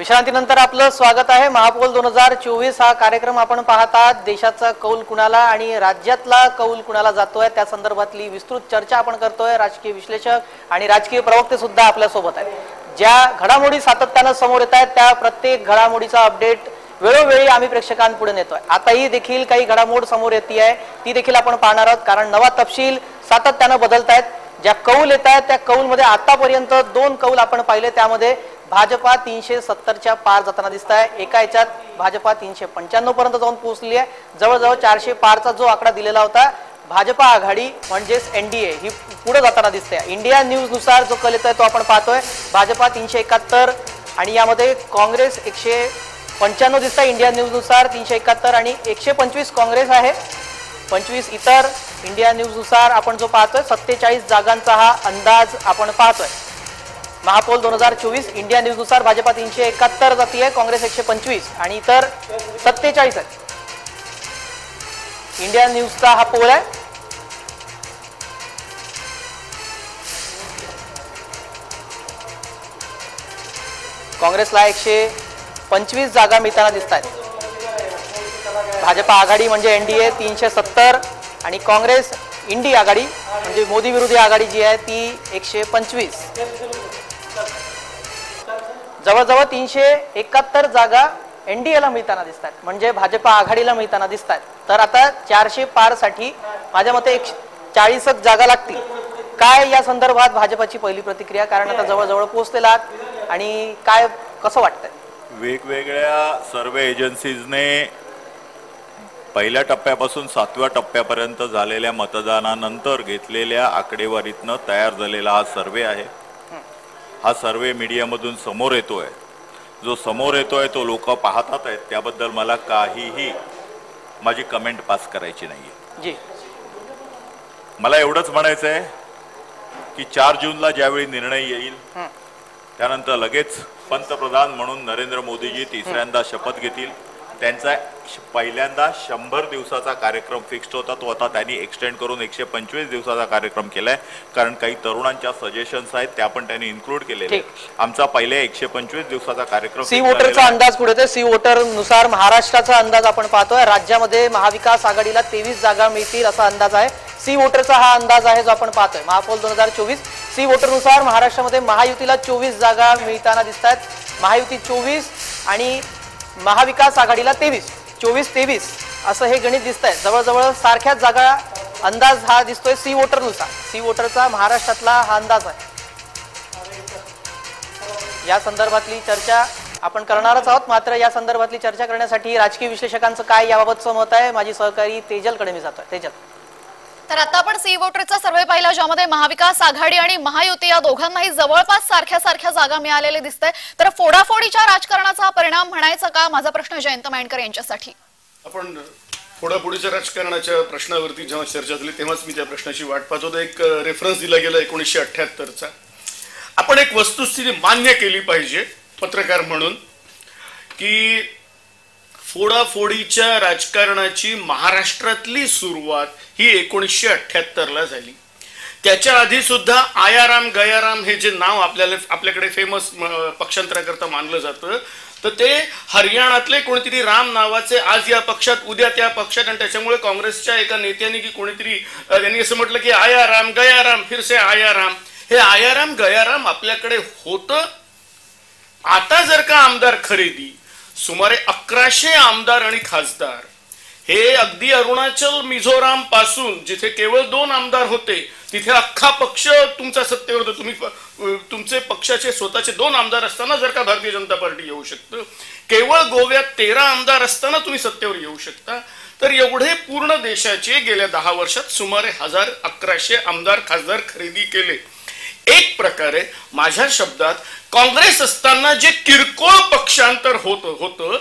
विश्रांतीनंतर आपलं स्वागत आहे। महापौल 2024 हा कार्यक्रम आपण पाहत आहात। देशाचा कौल कुणाला आणि राज्यातला कौल कुणाला जातोय त्या संदर्भातली विस्तृत चर्चा आपण करतोय। राजकीय विश्लेषक आणि राजकीय प्रवक्ते सुद्धा आपल्या सोबत आहेत। ज्या घडामोडी सातत्याने समोर येत आहेत त्या प्रत्येक घडामोडीचा अपडेट वेळोवेळी आम्ही प्रेक्षकांपुढे नेतोय। आताही देखील काही घडामोड समोर येते आहे ती देखील आपण पाहणार आहोत, कारण नवा तपशील सातत्याने बदलत आहेत। ज्या कौल येत आहेत त्या कौल मध्ये आतापर्यंत 2 कौल आपण पाहिले, त्यामध्ये भाजपा 370च्या पार जाताना दिसत आहे। एका याच्यात भाजपा 395 पर्यंत जाऊन पोहोचली आहे। जवळजवळ 400 पारचा जो आकडा दिलेला होता भाजपा आघाडी म्हणजेच एनडीए ही पुढे जाताना दिसते। इंडिया न्यूज नुसार जो कल येतोय तो आपण पाहतोय। भाजपा 371 आणि यामध्ये काँग्रेस 195 दिसत आहे। इंडिया न्यूज नुसार 371 आणि 125 काँग्रेस आहे, 25 इतर। इंडिया न्यूज नुसार आपण जो पाहतोय 47 जागांचा हा अंदाज आपण पाहतोय। महापौल 2024 इंडिया न्यूज नुसार भाजपा 371 जाती आहे, काँग्रेस 125 आणि इतर 47 आहे। इंडिया न्यूजचा हा पोल आहे। काँग्रेसला 125 जागा मिळताना दिसत आहेत। भाजपा आघाडी म्हणजे एनडीए 370 आणि काँग्रेस इंडी आघाडी म्हणजे मोदी विरोधी आघाडी जी आहे ती 125। जवळजवळ 371 जागा एनडीएला मिळताना दिसत आहेत, म्हणजे भाजपा आघाडीला मिळताना दिसत आहेत। तर आता 400 पार साठी माझ्या मते 40 जागा लागतील। काय या संदर्भात भाजपाची पहिली प्रतिक्रिया, कारण आता जवळजवळ पोहोचलेला आहात आणि काय कसं वाटतंय? वेगवेगळ्या सर्वे एजन्सीजने पहिल्या टप्प्यापासून 7व्या टप्प्यापर्यंत झालेल्या मतदानानंतर घेतलेल्या आकडेवारीतनं तयार झालेला हा सर्वे आहे। हा सर्वे मीडियामधून समोर येतोय, जो समोर येतोय तो लोक पाहतात आहेत, त्याबद्दल मला काहीही माझी कमेंट पास करायची नाहीये जी। मला एवढंच म्हणायचं आहे की 4 जूनला ज्यावेळी निर्णय येईल त्यानंतर लगेच पंतप्रधान म्हणून नरेंद्र मोदीजी तिसऱ्यांदा शपथ घेतील। त्यांचा पहिल्यांदा 100 दिवसाचा कार्यक्रम फिक्स्ड होता, तो आता त्यांनी एक्सटेंड करून 125 दिवसाचा कार्यक्रम केलाय, कारण काही तरुणांच्या सजेशन्स आहेत त्या पण त्यांनी इन्क्लूड केलेले आहेत। आमचा पहिल्या 125 दिवसाचा कार्यक्रम सी वोटरचा अंदाज पुढे येतो। सी वोटर नुसार महाराष्ट्राचा अंदाज आपण पाहतोय। राज्यामध्ये महाविकास आघाडीला 23 जागा मिळतील असा अंदाज आहे। सी वोटरचा हा अंदाज आहे जो आपण पाहतोय। महापौल 2024 सी वोटर नुसार महाराष्ट्रामध्ये महायुतीला 24 जागा मिळताना दिसत आहेत। महायुती 24 आणि महाविकास आघाडीला 23 असं हे गणित दिसत आहे। जवळजवळ सारख्याच जागा अंदाज हा दिसतोय सी वोटर नुसार। सी वोटरचा महाराष्ट्रातला हा अंदाज आहे। या संदर्भातली चर्चा आपण करणारच आहोत, मात्र या संदर्भातली चर्चा करण्यासाठी राजकीय विश्लेषकांचं काय याबाबतचं मत आहे माझी सहकारी तेजलकडे मी जातोय। तेजल, तर आता आपण सी वोटरचा सर्वे पाहिला, ज्यामध्ये महाविकास आघाडी आणि महायुती या दोघांनाही जवळपास सारख्या जागा मिळालेल्या दिसतंय। तर फोडाफोडीच्या राजकारणाचा परिणाम म्हणायचा का, माझा प्रश्न जयंत माइंडकर यांच्यासाठी। आपण फोडाफोडीच्या राजकारणाच्या प्रश्नावरती जेव्हा चर्चा झाली तेव्हाच मी त्या प्रश्नाची वाट पाहत होतो। एक रेफरन्स दिला गेला 1978चा। आपण एक वस्तुस्थिती मान्य केली पाहिजे पत्रकार म्हणून की फोडाफोडीच्या राजकारणाची महाराष्ट्रातली सुरुवात ही 1978ला झाली। त्याच्या आधी सुद्धा आयाराम गयाराम हे जे नाव आपल्याकडे फेमस पक्षांतराकरता मानलं जातं, तर ते हरियाणातले कोणीतरी राम नावाचे आज या पक्षात उद्या त्या पक्षात, आणि त्याच्यामुळे काँग्रेसच्या एका नेत्याने की कोणीतरी त्यांनी असं म्हटलं की आयाराम गयाराम फिर से आयाराम। हे आयाराम गयाराम आपल्याकडे होतं। आता जर का आमदार खरेदी सुमारे 1100 आमदार आणि खासदार, हे अगदी अरुणाचल मिझोराम पासून जिथे केवळ 2 आमदार होते तिथे अख्खा पक्ष तुमचा सत्तेवर होता। तुम्ही तुमचे पक्षाचे स्वतःचे 2 आमदार असताना जर का भारतीय जनता पार्टी येऊ शकतं, केवळ गोव्यात 13 आमदार असताना तुम्ही सत्तेवर येऊ शकता, तर एवढे पूर्ण देशाचे गेल्या 10 वर्षात सुमारे 1100 आमदार खासदार खरेदी केले। एक प्रकारे माझ्या शब्दात काँग्रेस असताना जे किरकोळ पक्षांतर होतं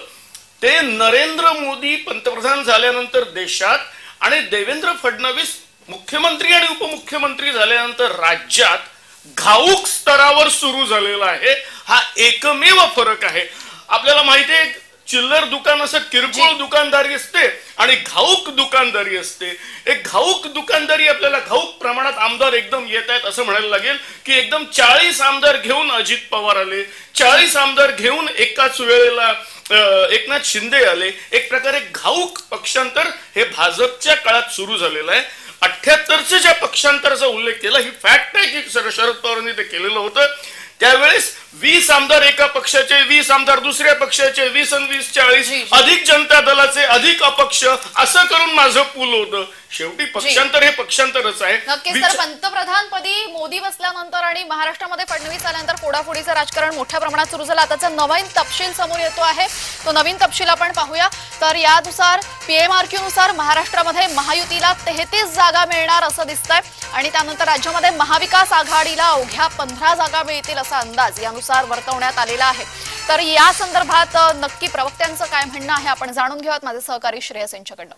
ते नरेंद्र मोदी पंतप्रधान झाल्यानंतर देशात आणि देवेंद्र फडणवीस मुख्यमंत्री आणि उपमुख्यमंत्री झाल्यानंतर राज्यात घाऊक स्तरावर सुरू झालेला आहे। हा एकमेव फरक आहे। आपल्याला माहिती आहे चिल्लर दुकान असं किरकोळ दुकानदारी असते आणि घाऊक दुकानदारी असते. एक घाऊक दुकानदारी, आपल्याला घाऊक प्रमाणात आमदार एकदम येत आहेत असं म्हणायला लागेल की एकदम 40 आमदार घेऊन अजित पवार आले, 40 आमदार घेऊन एकाच वेळेला एकनाथ शिंदे आले. एक प्रकारे घाऊक पक्षांतर हे भाजपच्या काळात सुरू झालेलं आहे. 78चे ज्या पक्षांतराचा उल्लेख केला ही फॅक्ट आहे की शरद पवारांनी ते केलेलं होतं. त्यावेळेस 20 आमदार एका पक्षाचे, 20 आमदार दुसऱ्या पक्षाचे, 20 आणि 20 40 अधिक जनता दलाचे, अधिक अपक्ष, असं करून माझं पूल होतं. शेवटी पक्षांतर हे पक्षांतरच आहे. नक्कीच. तर पंतप्रधानपदी मोदी बसल्यानंतर आणि महाराष्ट्रामध्ये फडणवीस आल्यानंतर फोडाफोडीचं राजकारण मोठ्या प्रमाणात सुरू झालं. आताचा नवीन तपशील समोर येतो आहे, तो नवीन तपशील आपण पाहूया. तर यानुसार PMRQ नुसार महाराष्ट्रामध्ये महायुतीला 33 जागा मिळणार असं दिसतंय आणि त्यानंतर राज्यामध्ये महाविकास आघाडीला अवघ्या 15 जागा मिळतील असा अंदाज यानुसार वर्तवण्यात आलेला आहे. तर या संदर्भात नक्की प्रवक्त्यांचं काय म्हणणं आहे आपण जाणून घेऊयात माझे सहकारी श्रेयस यांच्याकडनं.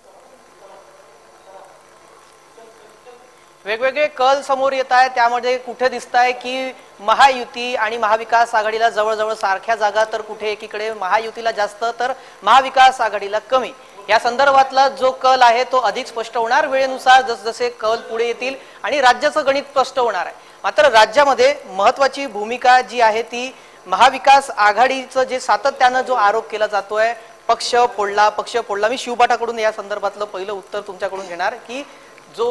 वेगवेगळे कल समोर येत आहे, त्यामध्ये कुठे दिसत आहे की महायुती आणि महाविकास आघाडीला जवळजवळ सारख्या जागा, तर कुठे एकीकडे महायुतीला जास्त तर महाविकास आघाडीला कमी. या संदर्भातला जो कल आहे तो अधिक स्पष्ट होणार वेळेनुसार, जसजसे कल पुढे येतील आणि राज्याचं गणित स्पष्ट होणार आहे. मात्र राज्यामध्ये महत्वाची भूमिका जी आहे ती महाविकास आघाडीचं जे सातत्यानं जो आरोप केला जातोय, पक्ष फोडला. मी शिवबाटाकडून या संदर्भातलं पहिलं उत्तर तुमच्याकडून घेणार की जो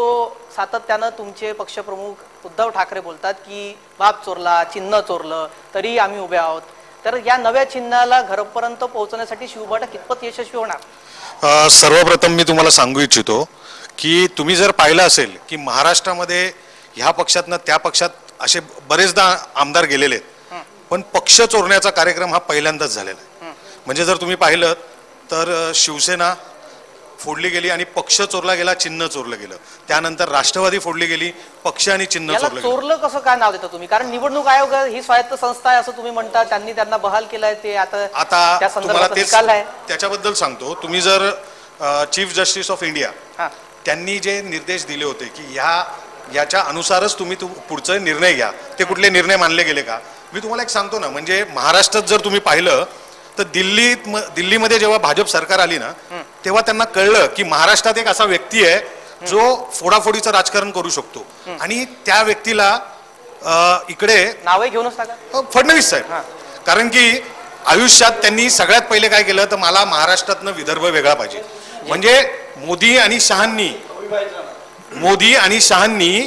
सातत्यानं तुमचे पक्षप्रमुख उद्धव ठाकरे बोलतात की बाप चोरला, चिन्ह चोरलं तरी आम्ही उभे आहोत, तर या नव्या चिन्हाला घरापर्यंत पोहोचण्यासाठी शिवबाटा कितपत यशस्वी होणार? सर्वप्रथम मी तुम्हाला सांगू इच्छितो की तुम्ही जर पाहिलं असेल की महाराष्ट्रामध्ये ह्या पक्षातनं त्या पक्षात असे बरेचदा आमदार गेलेले आहेत, पण पक्ष चोरण्याचा कार्यक्रम हा पहिल्यांदाच झालेला आहे. म्हणजे जर तुम्ही पाहिलं तर शिवसेना फोडली गेली आणि पक्ष चोरला गेला, चिन्ह चोरलं गेलं. त्यानंतर राष्ट्रवादी फोडली गेली, पक्ष आणि चिन्ह चोरलं कसं काय नाव देता तुम्ही? कारण निवडणूक आयोग ही स्वायत्त संस्था आहे असं तुम्ही म्हणता, त्यांनी त्यांना बहाल केलाय, ते आता तुम्हाला त्याच्याबद्दल सांगतो. तुम्ही जर चीफ जस्टिस ऑफ इंडिया त्यांनी जे निर्देश दिले होते की याच्या अनुसारच तुम्ही पुढचा निर्णय घ्या, ते कुठले निर्णय मानले गेले का? मी तुम्हाला एक सांगतो ना, म्हणजे महाराष्ट्रात जर तुम्ही पाहिलं तर दिल्लीमध्ये जेव्हा भाजप सरकार आली ना, तेव्हा त्यांना कळलं की महाराष्ट्रात एक असा व्यक्ती आहे जो फोडाफोडीचं राजकारण करू शकतो आणि त्या व्यक्तीला इकडे नावे घेऊनच टाका, फडणवीस साहेब. कारण की आयुष्यात त्यांनी सगळ्यात पहिले काय केलं तर मला महाराष्ट्रातनं विदर्भ वेगळा पाहिजे. म्हणजे मोदी आणि शहांनी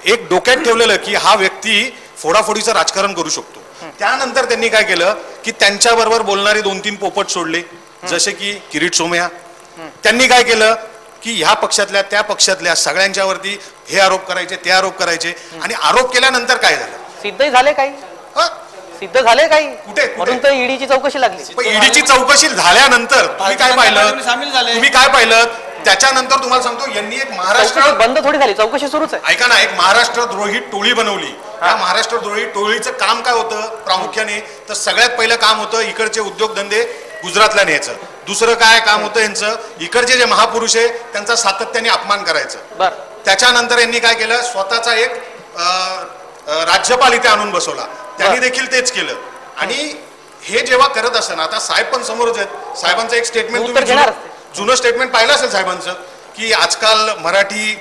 एक डोक्यात ठेवलेलं की हा व्यक्ती फोडाफोडीचं राजकारण करू शकतो. त्यानंतर त्यांनी काय केलं की त्यांच्याबरोबर बोलणारे 2-3 पोपट सोडले, जसे की किरीट सोमय्या. त्यांनी काय केलं की ह्या पक्षातल्या त्या पक्षातल्या सगळ्यांच्यावरती हे आरोप करायचे, ते आरोप करायचे. आणि आरोप केल्यानंतर काय झालं? सिद्ध झाले काही, सिद्ध झाले काही कुठे, म्हणून तर ईडीची चौकशी लागली. ईडीची चौकशी झाल्यानंतर तुम्ही काय पाहिलं त्याच्यानंतर तुम्हाला सांगतो, यांनी एक महाराष्ट्र बंद थोडी झाली, चौकशी सुरूच आहे. ऐका ना, एक महाराष्ट्र द्रोही टोळी बनवली. त्या महाराष्ट्र द्रोही टोळीचं काम काय होतं प्रामुख्याने? तर सगळ्यात पहिलं काम होतं इकडचे उद्योगधंदे गुजरातला न्यायचं. दुसरं काय काम होतं यांचं? इकडचे जे महापुरुष आहे त्यांचा सातत्याने अपमान करायचं. त्याच्यानंतर यांनी काय केलं, स्वतःचा एक राज्यपाल इथे आणून बसवला. त्यांनी देखील तेच केलं. आणि हे जेव्हा करत असताना, आता साहेब पण समोरच आहेत, साहेबांचं एक स्टेटमेंट तुम्ही जुनं स्टेटमेंट पाहिलं असेल साहेबांचं की आजकाल मराठी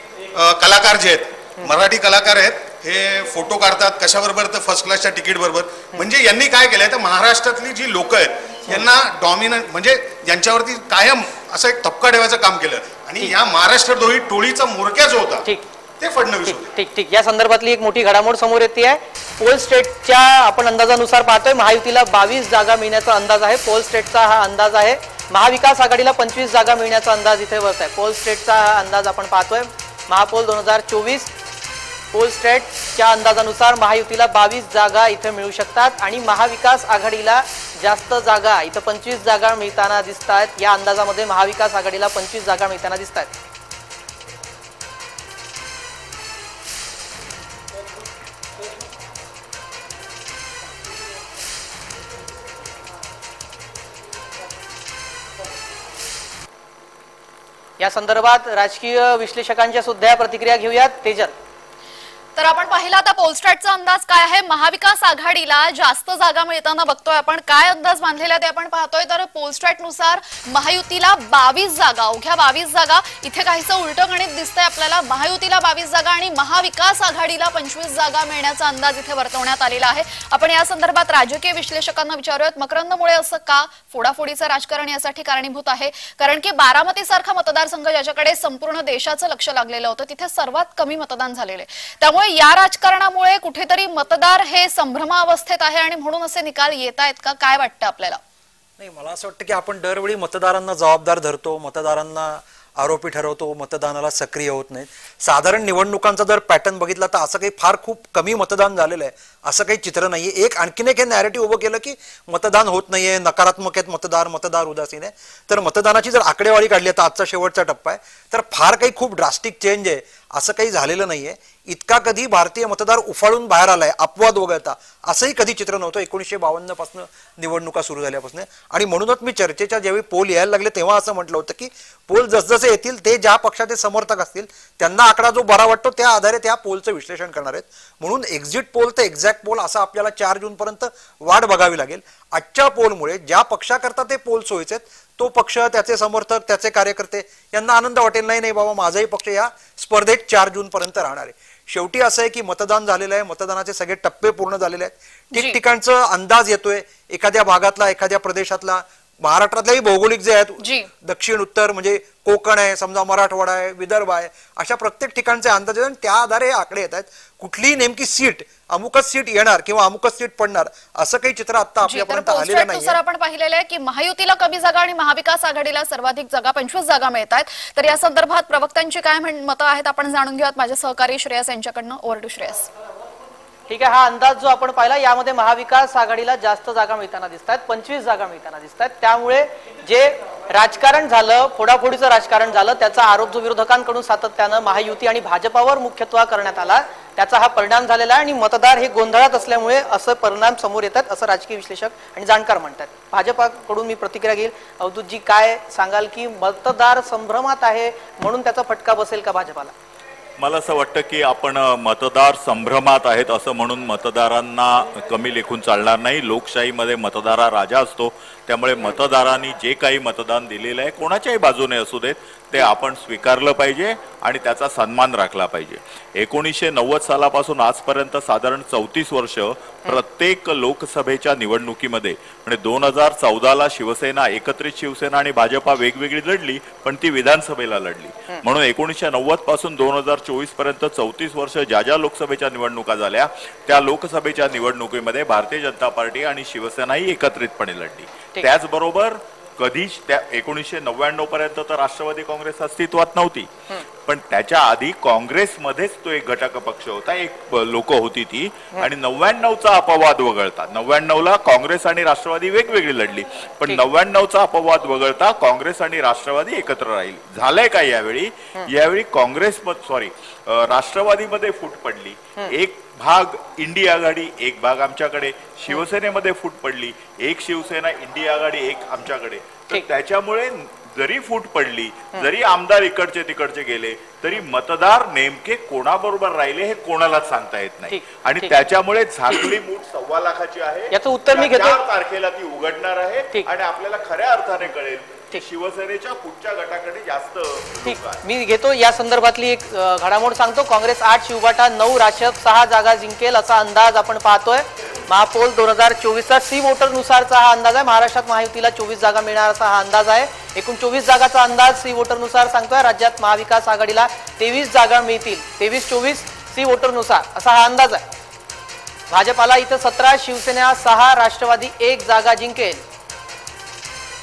कलाकार जे आहेत, मराठी कलाकार आहेत, हे फोटो काढतात कशाबरोबर तर फर्स्ट क्लासच्या तिकीट बरोबर. म्हणजे यांनी काय केलंय तर महाराष्ट्रातली जी लोक आहेत यांना डॉमिनंट, म्हणजे यांच्यावरती कायम असं एक ठपका ठेवायचं काम केलं. आणि या महाराष्ट्र द्रोही टोळीचा म्होरक्या जो होता ते फडणवीस होते. ठीक. या संदर्भातली एक मोठी घडामोड समोर येते आहे. पोल स्टेटच्या आपण अंदाजानुसार पाहतोय महायुतीला 22 जागा मिळण्याचा अंदाज आहे. पोल स्टेटचा हा अंदाज आहे. महाविकास आघाडीला 25 जागा मिळण्याचा अंदाज इथे बसत आहे. पोल स्टेटचा हा अंदाज आपण पाहतोय. महापोल 2024 पोल स्टेटच्या अंदाजानुसार महायुतीला 22 जागा इथे मिळू शकतात आणि महाविकास आघाडीला जास्त जागा, इथं 25 जागा मिळताना दिसत आहेत. या अंदाजामध्ये महाविकास आघाडीला 25 जागा मिळताना दिसत आहेत. या संदर्भात राजकीय विश्लेषकांच्या सुद्धा प्रतिक्रिया घेऊयात. तेजल, तर आपण पाहिला आता पोलस्टॅटचा अंदाज काय आहे. महाविकास आघाडीला जास्त जागा मिळताना बघतोय आपण. काय अंदाज बांधलेला ते आपण पाहतोय. तर पोलस्टॅटनुसार महायुतीला 22 जागा, अवघ्या 22 जागा. इथे काहीसं उलटं गणित दिसतंय आपल्याला. महायुतीला 22 जागा आणि महाविकास आघाडीला 25 जागा मिळण्याचा अंदाज इथे वर्तवण्यात आलेला आहे. आपण या संदर्भात राजकीय विश्लेषकांना विचारूयात. मकरंदमुळे असं का? फोडाफोडीचं राजकारण यासाठी कारणीभूत आहे. कारण की बारामती सारखा मतदारसंघ ज्याच्याकडे संपूर्ण देशाचं लक्ष लागलेलं होतं, तिथे सर्वात कमी मतदान झालेलं आहे. त्यामुळे या राजकारणामुळे कुठेतरी मतदार हे संभ्रमावस्थेत आहे आणि म्हणून असे निकाल येत आहेत का? काय वाटतं आपल्याला? नाही, मला असं वाटतं की आपण दरवेळी मतदारांना जबाबदार धरतो, मतदारांना आरोपी ठरवतो, मतदानाला सक्रिय होत नाही. साधारण निवडणुकांचा जर पॅटर्न बघितला तर असं काही फार खूप कमी मतदान झालेलं आहे असं काही चित्र नाहीये. आणखीन एक हे नॅरेटिव्ह उभं केलं की मतदान होत नाहीये, नकारात्मक आहेत मतदार उदासीन आहे. तर मतदानाची जर आकडेवारी काढली तर आजचा शेवटचा टप्पा आहे, तर फार काही खूप ड्रास्टिक चेंज आहे असं काही झालेलं नाहीये. इतका कधी भारतीय मतदार उफाळून बाहेर आलाय अपवाद वगळता असंही कधी चित्र नव्हतं 1952 पासून निवडणुका सुरू झाल्यापासून. आणि म्हणूनच मी चर्चेच्या ज्यावेळी पोल यायला लागले तेव्हा असं म्हटलं होतं की पोल जसजसे येतील ते ज्या पक्षाचे समर्थक असतील त्यांना आकडा जो बरा वाटतो त्या आधारे त्या पोलचं विश्लेषण करणार आहेत. म्हणून एक्झिट पोल ते एक्झॅक्ट पोल असं आपल्याला 4 जून पर्यंत वाट बघावी लागेल. आजच्या पोलमुळे ज्या पक्षाकरता ते पोल सोयीचे आहेत तो पक्ष, त्याचे समर्थक, त्याचे कार्यकर्ते यांना आनंद वाटेल. नाही बाबा, माझाही पक्ष या स्पर्धेत 4 जून पर्यंत राहणार आहे. शेवटी असं आहे की मतदान झालेलं आहे, मतदानाचे सगळे टप्पे पूर्ण झालेले आहेत. ठिकठिकाणचा अंदाज येतोय, एखाद्या भागातला, एखाद्या प्रदेशातला, महाराष्ट्रातल्याही भौगोलिक जे आहेत दक्षिण उत्तर म्हणजे कोकण आहे, समजा मराठवाडा आहे, विदर्भ आहे, अशा प्रत्येक ठिकाणचे अंदाज आहेत आणि त्या आधारे हे आकडे येत आहेत. कुठलीही नेमकी सीट अमुकच सीट येणार किंवा अमुकच सीट पडणार असं काही चित्र आता आपल्यापर्यंत आलेलं नाही. आपण पाहिलेलं आहे की महायुतीला कमी जागा आणि महाविकास आघाडीला सर्वाधिक जागा 25 जागा मिळत आहेत. तर या संदर्भात प्रवक्त्यांची काय मतं आहेत आपण जाणून घेऊयात. माझे सहकारी श्रेयस यांच्याकडनं. Over to Shreyas. ठीक आहे, हा अंदाज जो आपण पाहिला यामध्ये महाविकास आघाडीला जास्त जागा मिळताना दिसत आहेत, 25 जागा मिळताना दिसत आहेत. त्यामुळे जे राजकारण झालं, फोडाफोडीचं राजकारण झालं, त्याचा आरोप जो विरोधकांकडून सातत्यानं महायुती आणि भाजपावर मुख्यत्व करण्यात आला त्याचा हा परिणाम झालेला आहे. आणि मतदार हे गोंधळात असल्यामुळे असं परिणाम समोर येतात असं राजकीय विश्लेषक आणि जाणकार म्हणतात. भाजपाकडून मी प्रतिक्रिया घेईल. अवधूतजी, काय सांगाल की मतदार संभ्रमात आहे म्हणून त्याचा फटका बसेल का भाजपाला? मला असं वाटतं की आपण मतदार संभ्रमात आहेत असं म्हणून मतदारांना कमी लेखून चालणार नाही. लोकशाहीमध्ये मतदार राजा असतो, त्यामुळे मतदारांनी जे काही मतदान दिलेलं आहे कोणाच्याही बाजूने असू देत ते आपण स्वीकारलं पाहिजे आणि त्याचा सन्मान राखला पाहिजे. 1990 सालापासून आजपर्यंत साधारण 34 वर्ष प्रत्येक लोकसभेच्या निवडणुकीमध्ये म्हणजे 2014ला शिवसेना, एकत्रित शिवसेना आणि भाजपा वेगवेगळी लढली, पण ती विधानसभेला लढली. म्हणून 1990 पासून 2024 पर्यंत 34 वर्ष ज्या ज्या लोकसभेच्या निवडणुका झाल्या त्या लोकसभेच्या निवडणुकीमध्ये भारतीय जनता पार्टी आणि शिवसेनाही एकत्रितपणे लढली. त्याचबरोबर कधीच त्या 1999 पर्यंत तर राष्ट्रवादी काँग्रेस अस्तित्वात नव्हती, पण त्याच्या आधी काँग्रेसमध्येच तो एक घटक पक्ष होता, एक लोक होती ती. आणि 99चा अपवाद वगळता, 99ला काँग्रेस आणि राष्ट्रवादी वेगवेगळी लढली, पण 99चा अपवाद वगळता काँग्रेस आणि राष्ट्रवादी एकत्र राहील. झालंय काय यावेळी काँग्रेस राष्ट्रवादीमध्ये फूट पडली. एक भाग इंडी आघाडी, एक भाग आमच्याकडे. शिवसेनेमध्ये फूट पडली, एक शिवसेना, इंडी आघाडी, एक आमच्याकडे. तर त्याच्यामुळे जरी फूट पडली, जरी आमदार इकडचे तिकडचे गेले, तरी मतदार नेमके कोणाबरोबर राहिले हे कोणालाच सांगता येत नाही. आणि त्याच्यामुळे झाकली मूठ 1.25 लाखाची आहे. याचं उत्तर मी घेतो. 4 तारखेला ती उघडणार आहे आणि आपल्याला खऱ्या अर्थाने कळेल शिवसेनेच्या कुठच्या गटाकडे जास्त. मी घेतो या संदर्भातली एक घडामोड सांगतो. काँग्रेस 8, शिवबाटा 9, राशद 6 जागा जिंकेल असा अंदाज आपण पाहतोय. महापोल 2024चा सी वोटर नुसारचा हा अंदाज आहे. महाराष्ट्रात महायुतीला 24 जागा मिळणार असा हा अंदाज आहे. एकूण 24 जागाचा अंदाज सी वोटर नुसार सांगतोय. राज्यात महाविकास आघाडीला 23 जागा मिळतील, 23-24 सी वोटर नुसार असा हा अंदाज आहे. भाजपाला इथं 17, शिवसेना 6, राष्ट्रवादी 1 जागा जिंकेल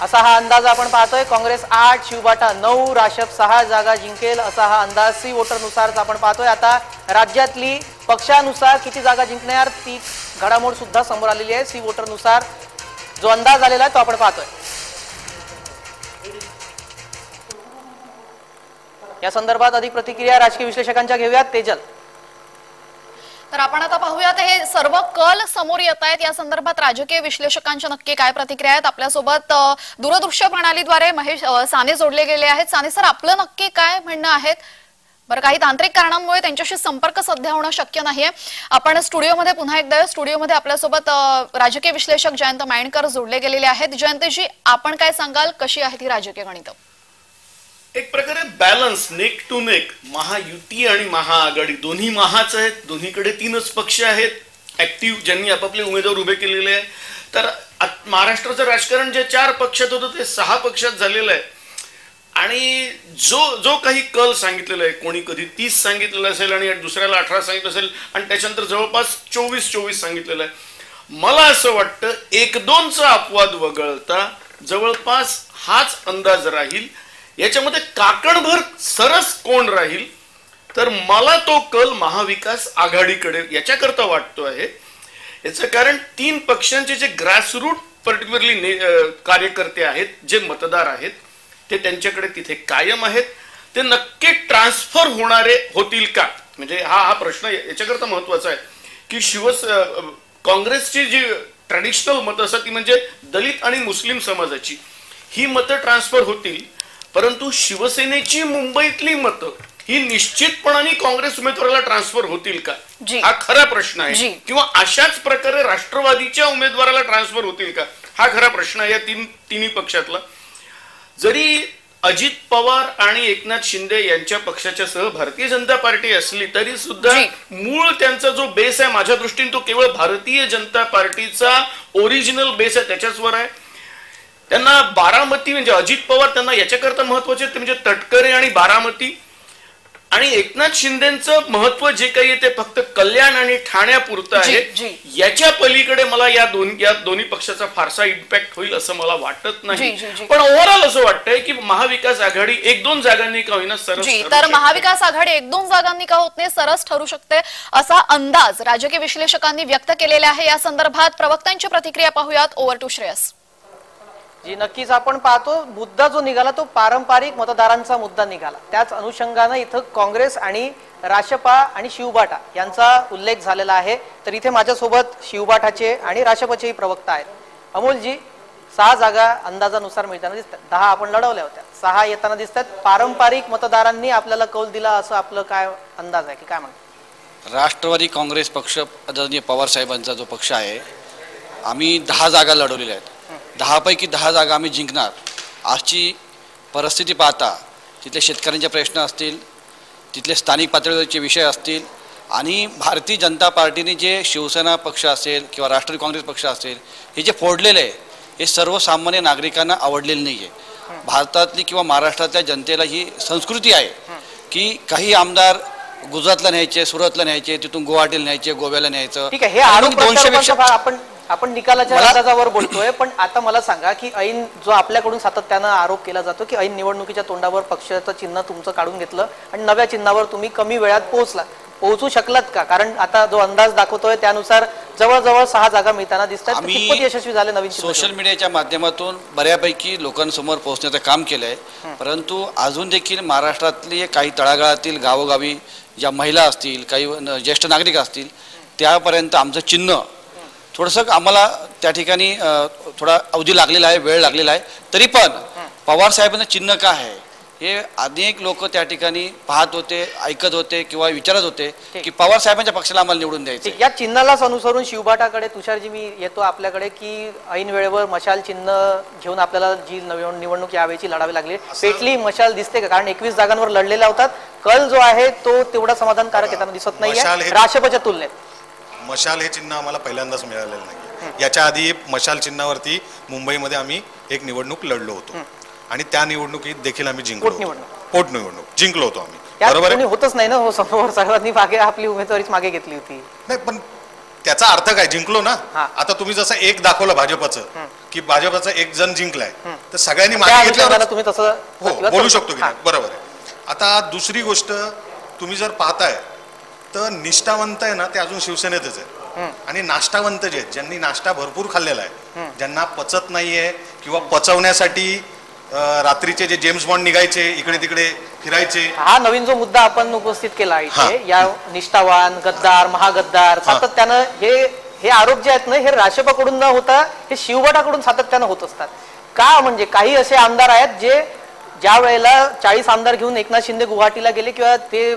असा हा अंदाज आपण पाहतोय. काँग्रेस 8, शिवबाटा 9, राशद 6 जागा जिंकेल असा हा अंदाज सी वोटर नुसार आपण पाहतोय. आता राज्यातली पक्षानुसार किती जागा जिंकणार ती घडामोड सुद्धा समोर आलेली आहे. सी वोटर नुसार जो अंदाज आलेला आहे तो आपण पाहतोय. या संदर्भात अधिक प्रतिक्रिया राजकीय विश्लेषकांच्या घेऊयात. तेजल. तर आपण आता पाहूयात हे सर्व कल समोर येत आहेत. या संदर्भात राजकीय विश्लेषकांच्या नक्की काय प्रतिक्रिया आहेत. आपल्यासोबत दूरदृश्य प्रणालीद्वारे महेश साने जोडले गेले आहेत. साने सर, आपलं नक्की काय म्हणणं आहे? बरं, काही तांत्रिक कारणांमुळे त्यांच्याशी संपर्क सध्या होणं शक्य नाहीये. आपण स्टुडिओमध्ये पुन्हा एकदा स्टुडिओमध्ये आपल्यासोबत राजकीय विश्लेषक जयंत मायणकर जोडले गेलेले आहेत. जयंतजी, आपण काय सांगाल, कशी आहेत ही राजकीय गणितं? एक प्रकारे बॅलन्स, नेक टू नेक, महायुती आणि महाआघाडी दोन्ही महाच आहेत. दोन्हीकडे 3च पक्ष आहेत ऍक्टिव्ह, ज्यांनी आपापले उमेदवार उभे केलेले आहे. तर महाराष्ट्राचं राजकारण जे 4 पक्षात होतं ते 6 पक्षात झालेलं आहे. आणि जो काही कल सांगितलेला आहे, कोणी कधी 30 सांगितलेलं असेल आणि दुसऱ्याला 18 सांगितलं असेल आणि त्याच्यानंतर जवळपास 24 सांगितलेलं आहे. मला असं वाटतं 1-2चा अपवाद वगळता जवळपास हाच अंदाज राहील. याच्यामध्ये काकणभर सरस कोण राहील, तर मला तो कल महाविकास आघाडीकडे याच्याकरता वाटतो आहे. याचं कारण 3 पक्षांचे जे ग्रासरूट पर्टिक्युलरली कार्यकर्ते आहेत, जे मतदार आहेत, ते त्यांच्याकडे तिथे कायम आहेत. ते नक्की ट्रान्सफर होणारे होतील का, म्हणजे हा प्रश्न याच्याकरता महत्वाचा आहे की काँग्रेसची जी ट्रॅडिशनल मतं असतात ती म्हणजे दलित आणि मुस्लिम समाजाची, ही मतं ट्रान्सफर होतील. परंतु शिवसेनेची मुंबईतली मतं ही निश्चितपणाने काँग्रेस उमेदवाराला ट्रान्सफर होतील का, हा खरा प्रश्न आहे. किंवा अशाच प्रकारे राष्ट्रवादीच्या उमेदवाराला ट्रान्सफर होतील का, हा खरा प्रश्न आहे या तिन्ही पक्षातला. जरी अजित पवार आणि एकनाथ शिंदे यांच्या पक्षाच्या सह भारतीय जनता पार्टी असली तरी सुद्धा मूळ त्यांचा जो बेस आहे, माझ्या दृष्टीने तो केवळ भारतीय जनता पार्टीचा ओरिजिनल बेस आहे, त्याच्याचवर आहे. त्यांना बारामती, म्हणजे अजित पवार त्यांना याच्याकरता महत्वाचे ते म्हणजे तटकरे आणि बारामती, आणि एकनाथ शिंदेचं महत्व जे काही आहे ते फक्त कल्याण आणि ठाण्यापुरतं आहे. याच्या पलीकडे मला या दोन्ही पक्षाचा फारसा इम्पॅक्ट होईल असं मला वाटत नाही. पण ओव्हरऑल असं वाटतंय की महाविकास आघाडी 1-2 जागांनी का होईना सरस, तर महाविकास आघाडी 1-2 जागांनी का होत नाही, सरस ठरू शकते असा अंदाज राजकीय विश्लेषकांनी व्यक्त केलेला आहे. या संदर्भात प्रवक्त्यांची प्रतिक्रिया पाहूयात. Over to Shreyas. जी, नक्कीच आपण पाहतो मुद्दा जो निघाला तो पारंपरिक मतदारांचा मुद्दा निघाला. त्याच अनुषंगाने इथं काँग्रेस आणि राशपा आणि शिवबाटा यांचा उल्लेख झालेला आहे. तर इथे माझ्यासोबत शिवबाटाचे आणि राशपाचेही प्रवक्ता आहेत. अमोलजी, 6 जागा अंदाजानुसार मिळताना दिसतात. 10 आपण लढवल्या होत्या, 6 येताना दिसतात. पारंपरिक मतदारांनी आपल्याला कौल दिला असं आपलं काय अंदाज आहे की काय म्हणतात? राष्ट्रवादी काँग्रेस पक्ष, आदरणीय पवार साहेबांचा जो पक्ष आहे, आम्ही 10 जागा लढवलेल्या आहेत. 10 पैकी 10 जागा आम्ही जिंकणार. आजची परिस्थिती पाहता तिथले शेतकऱ्यांचे प्रश्न असतील, तिथले स्थानिक पातळीवरचे विषय असतील, आणि भारतीय जनता पार्टीने जे शिवसेना पक्ष असेल किंवा राष्ट्रवादी काँग्रेस पक्ष असेल, हे जे फोडलेलं आहे हे सर्वसामान्य नागरिकांना आवडलेलं नाही आहे. भारतातली किंवा महाराष्ट्रातल्या जनतेला ही संस्कृती आहे की काही आमदार गुजरातला न्यायचे, सुरतला न्यायचे, तिथून गुवाहाटीला न्यायचे, गोव्याला न्यायचं. ठीक आहे, हे 200 आपण निकालाच्या अंदाजावर बोलतोय. पण आता मला सांगा की ऐन जो आपल्याकडून सातत्यानं आरोप केला जातो की ऐन निवडणुकीच्या तोंडावर पक्षाचं चिन्ह तुमचं काढून घेतलं आणि नव्या चिन्हावर तुम्ही कमी वेळात पोहोचू शकलात का? कारण आता जो अंदाज दाखवतोय त्यानुसार जवळजवळ 6 जागा मिळताना दिसतात. कितपत यशस्वी झाले नवीन सोशल मीडियाच्या माध्यमातून बऱ्यापैकी लोकांसमोर पोहोचण्याचं काम केलंय. परंतु अजून देखील महाराष्ट्रातली काही तळागाळातील गावोगावी ज्या महिला असतील, काही ज्येष्ठ नागरिक असतील, त्यापर्यंत आमचं चिन्ह थोडंसं आम्हाला त्या ठिकाणी थोडा अवधी लागलेला आहे, वेळ लागलेला आहे. तरी पण पवार साहेबांचं चिन्ह काय आहे हे अनेक लोक त्या ठिकाणी पाहत होते, ऐकत होते किंवा विचारत होते की पवार साहेबांच्या पक्षाला आम्हाला निवडून द्यायचं. या चिन्हालाच अनुसरून शिवबाटाकडे, तुषारजी मी येतो आपल्याकडे, की ऐन वेळेवर मशाल चिन्ह घेऊन आपल्याला जी निवडणूक यावेळी लढावी लागली, पेटली मशाल दिसते का? कारण 21 जागांवर लढलेल्या होतात. कल जो आहे तो तेवढा समाधानकारक येताना दिसत नाहीये राशपच्या तुलनेत. मशाल हे चिन्ह आम्हाला पहिल्यांदाच मिळालेलं नाही. याच्या आधी मशाल चिन्हावरती मुंबईमध्ये आम्ही एक निवडणूक लढलो होतो आणि त्या निवडणुकीत देखील आम्ही जिंकलो. पोटनिवडणूक जिंकलो होतो आम्ही. बरोबर आहे, होतच नाही ना हो, समोर सर्वांनी मागे आपली उमेदवारीच मागे घेतली होती. नाही, पण त्याचा अर्थ काय, जिंकलो ना. आता तुम्ही जसं एक दाखवलं भाजपचं की भाजपचा एक जण जिंकलाय, तर सगळ्यांनी मागे घेतल्यावर तुम्ही तसं बोलू शकतो की नाही? बरोबर आहे. आता दुसरी गोष्ट तुम्ही जर पाहताय तर निष्ठावंत आहे ना ते अजून शिवसेनेतच आहे, आणि नाष्टावंत जे आहेत, ज्यांनी नाश्ता भरपूर खाल्लेला आहे, ज्यांना पचत नाहीये किंवा पचवण्यासाठी रात्रीचे जे जेम्स बॉन्ड निघायचे, इकडे तिकडे फिरायचे, हा नवीन जो मुद्दा आपण उपस्थित केला इथे, या निष्ठावान, गद्दार, महागद्दार, सातत्यानं हे आरोप जे आहेत ना, हे राशपाकडून न होता हे शिवबाटाकडून सातत्यानं होत असतात का? म्हणजे काही असे आमदार आहेत जे ज्या वेळेला 40 आमदार घेऊन एकनाथ शिंदे गुवाहाटीला गेले किंवा ते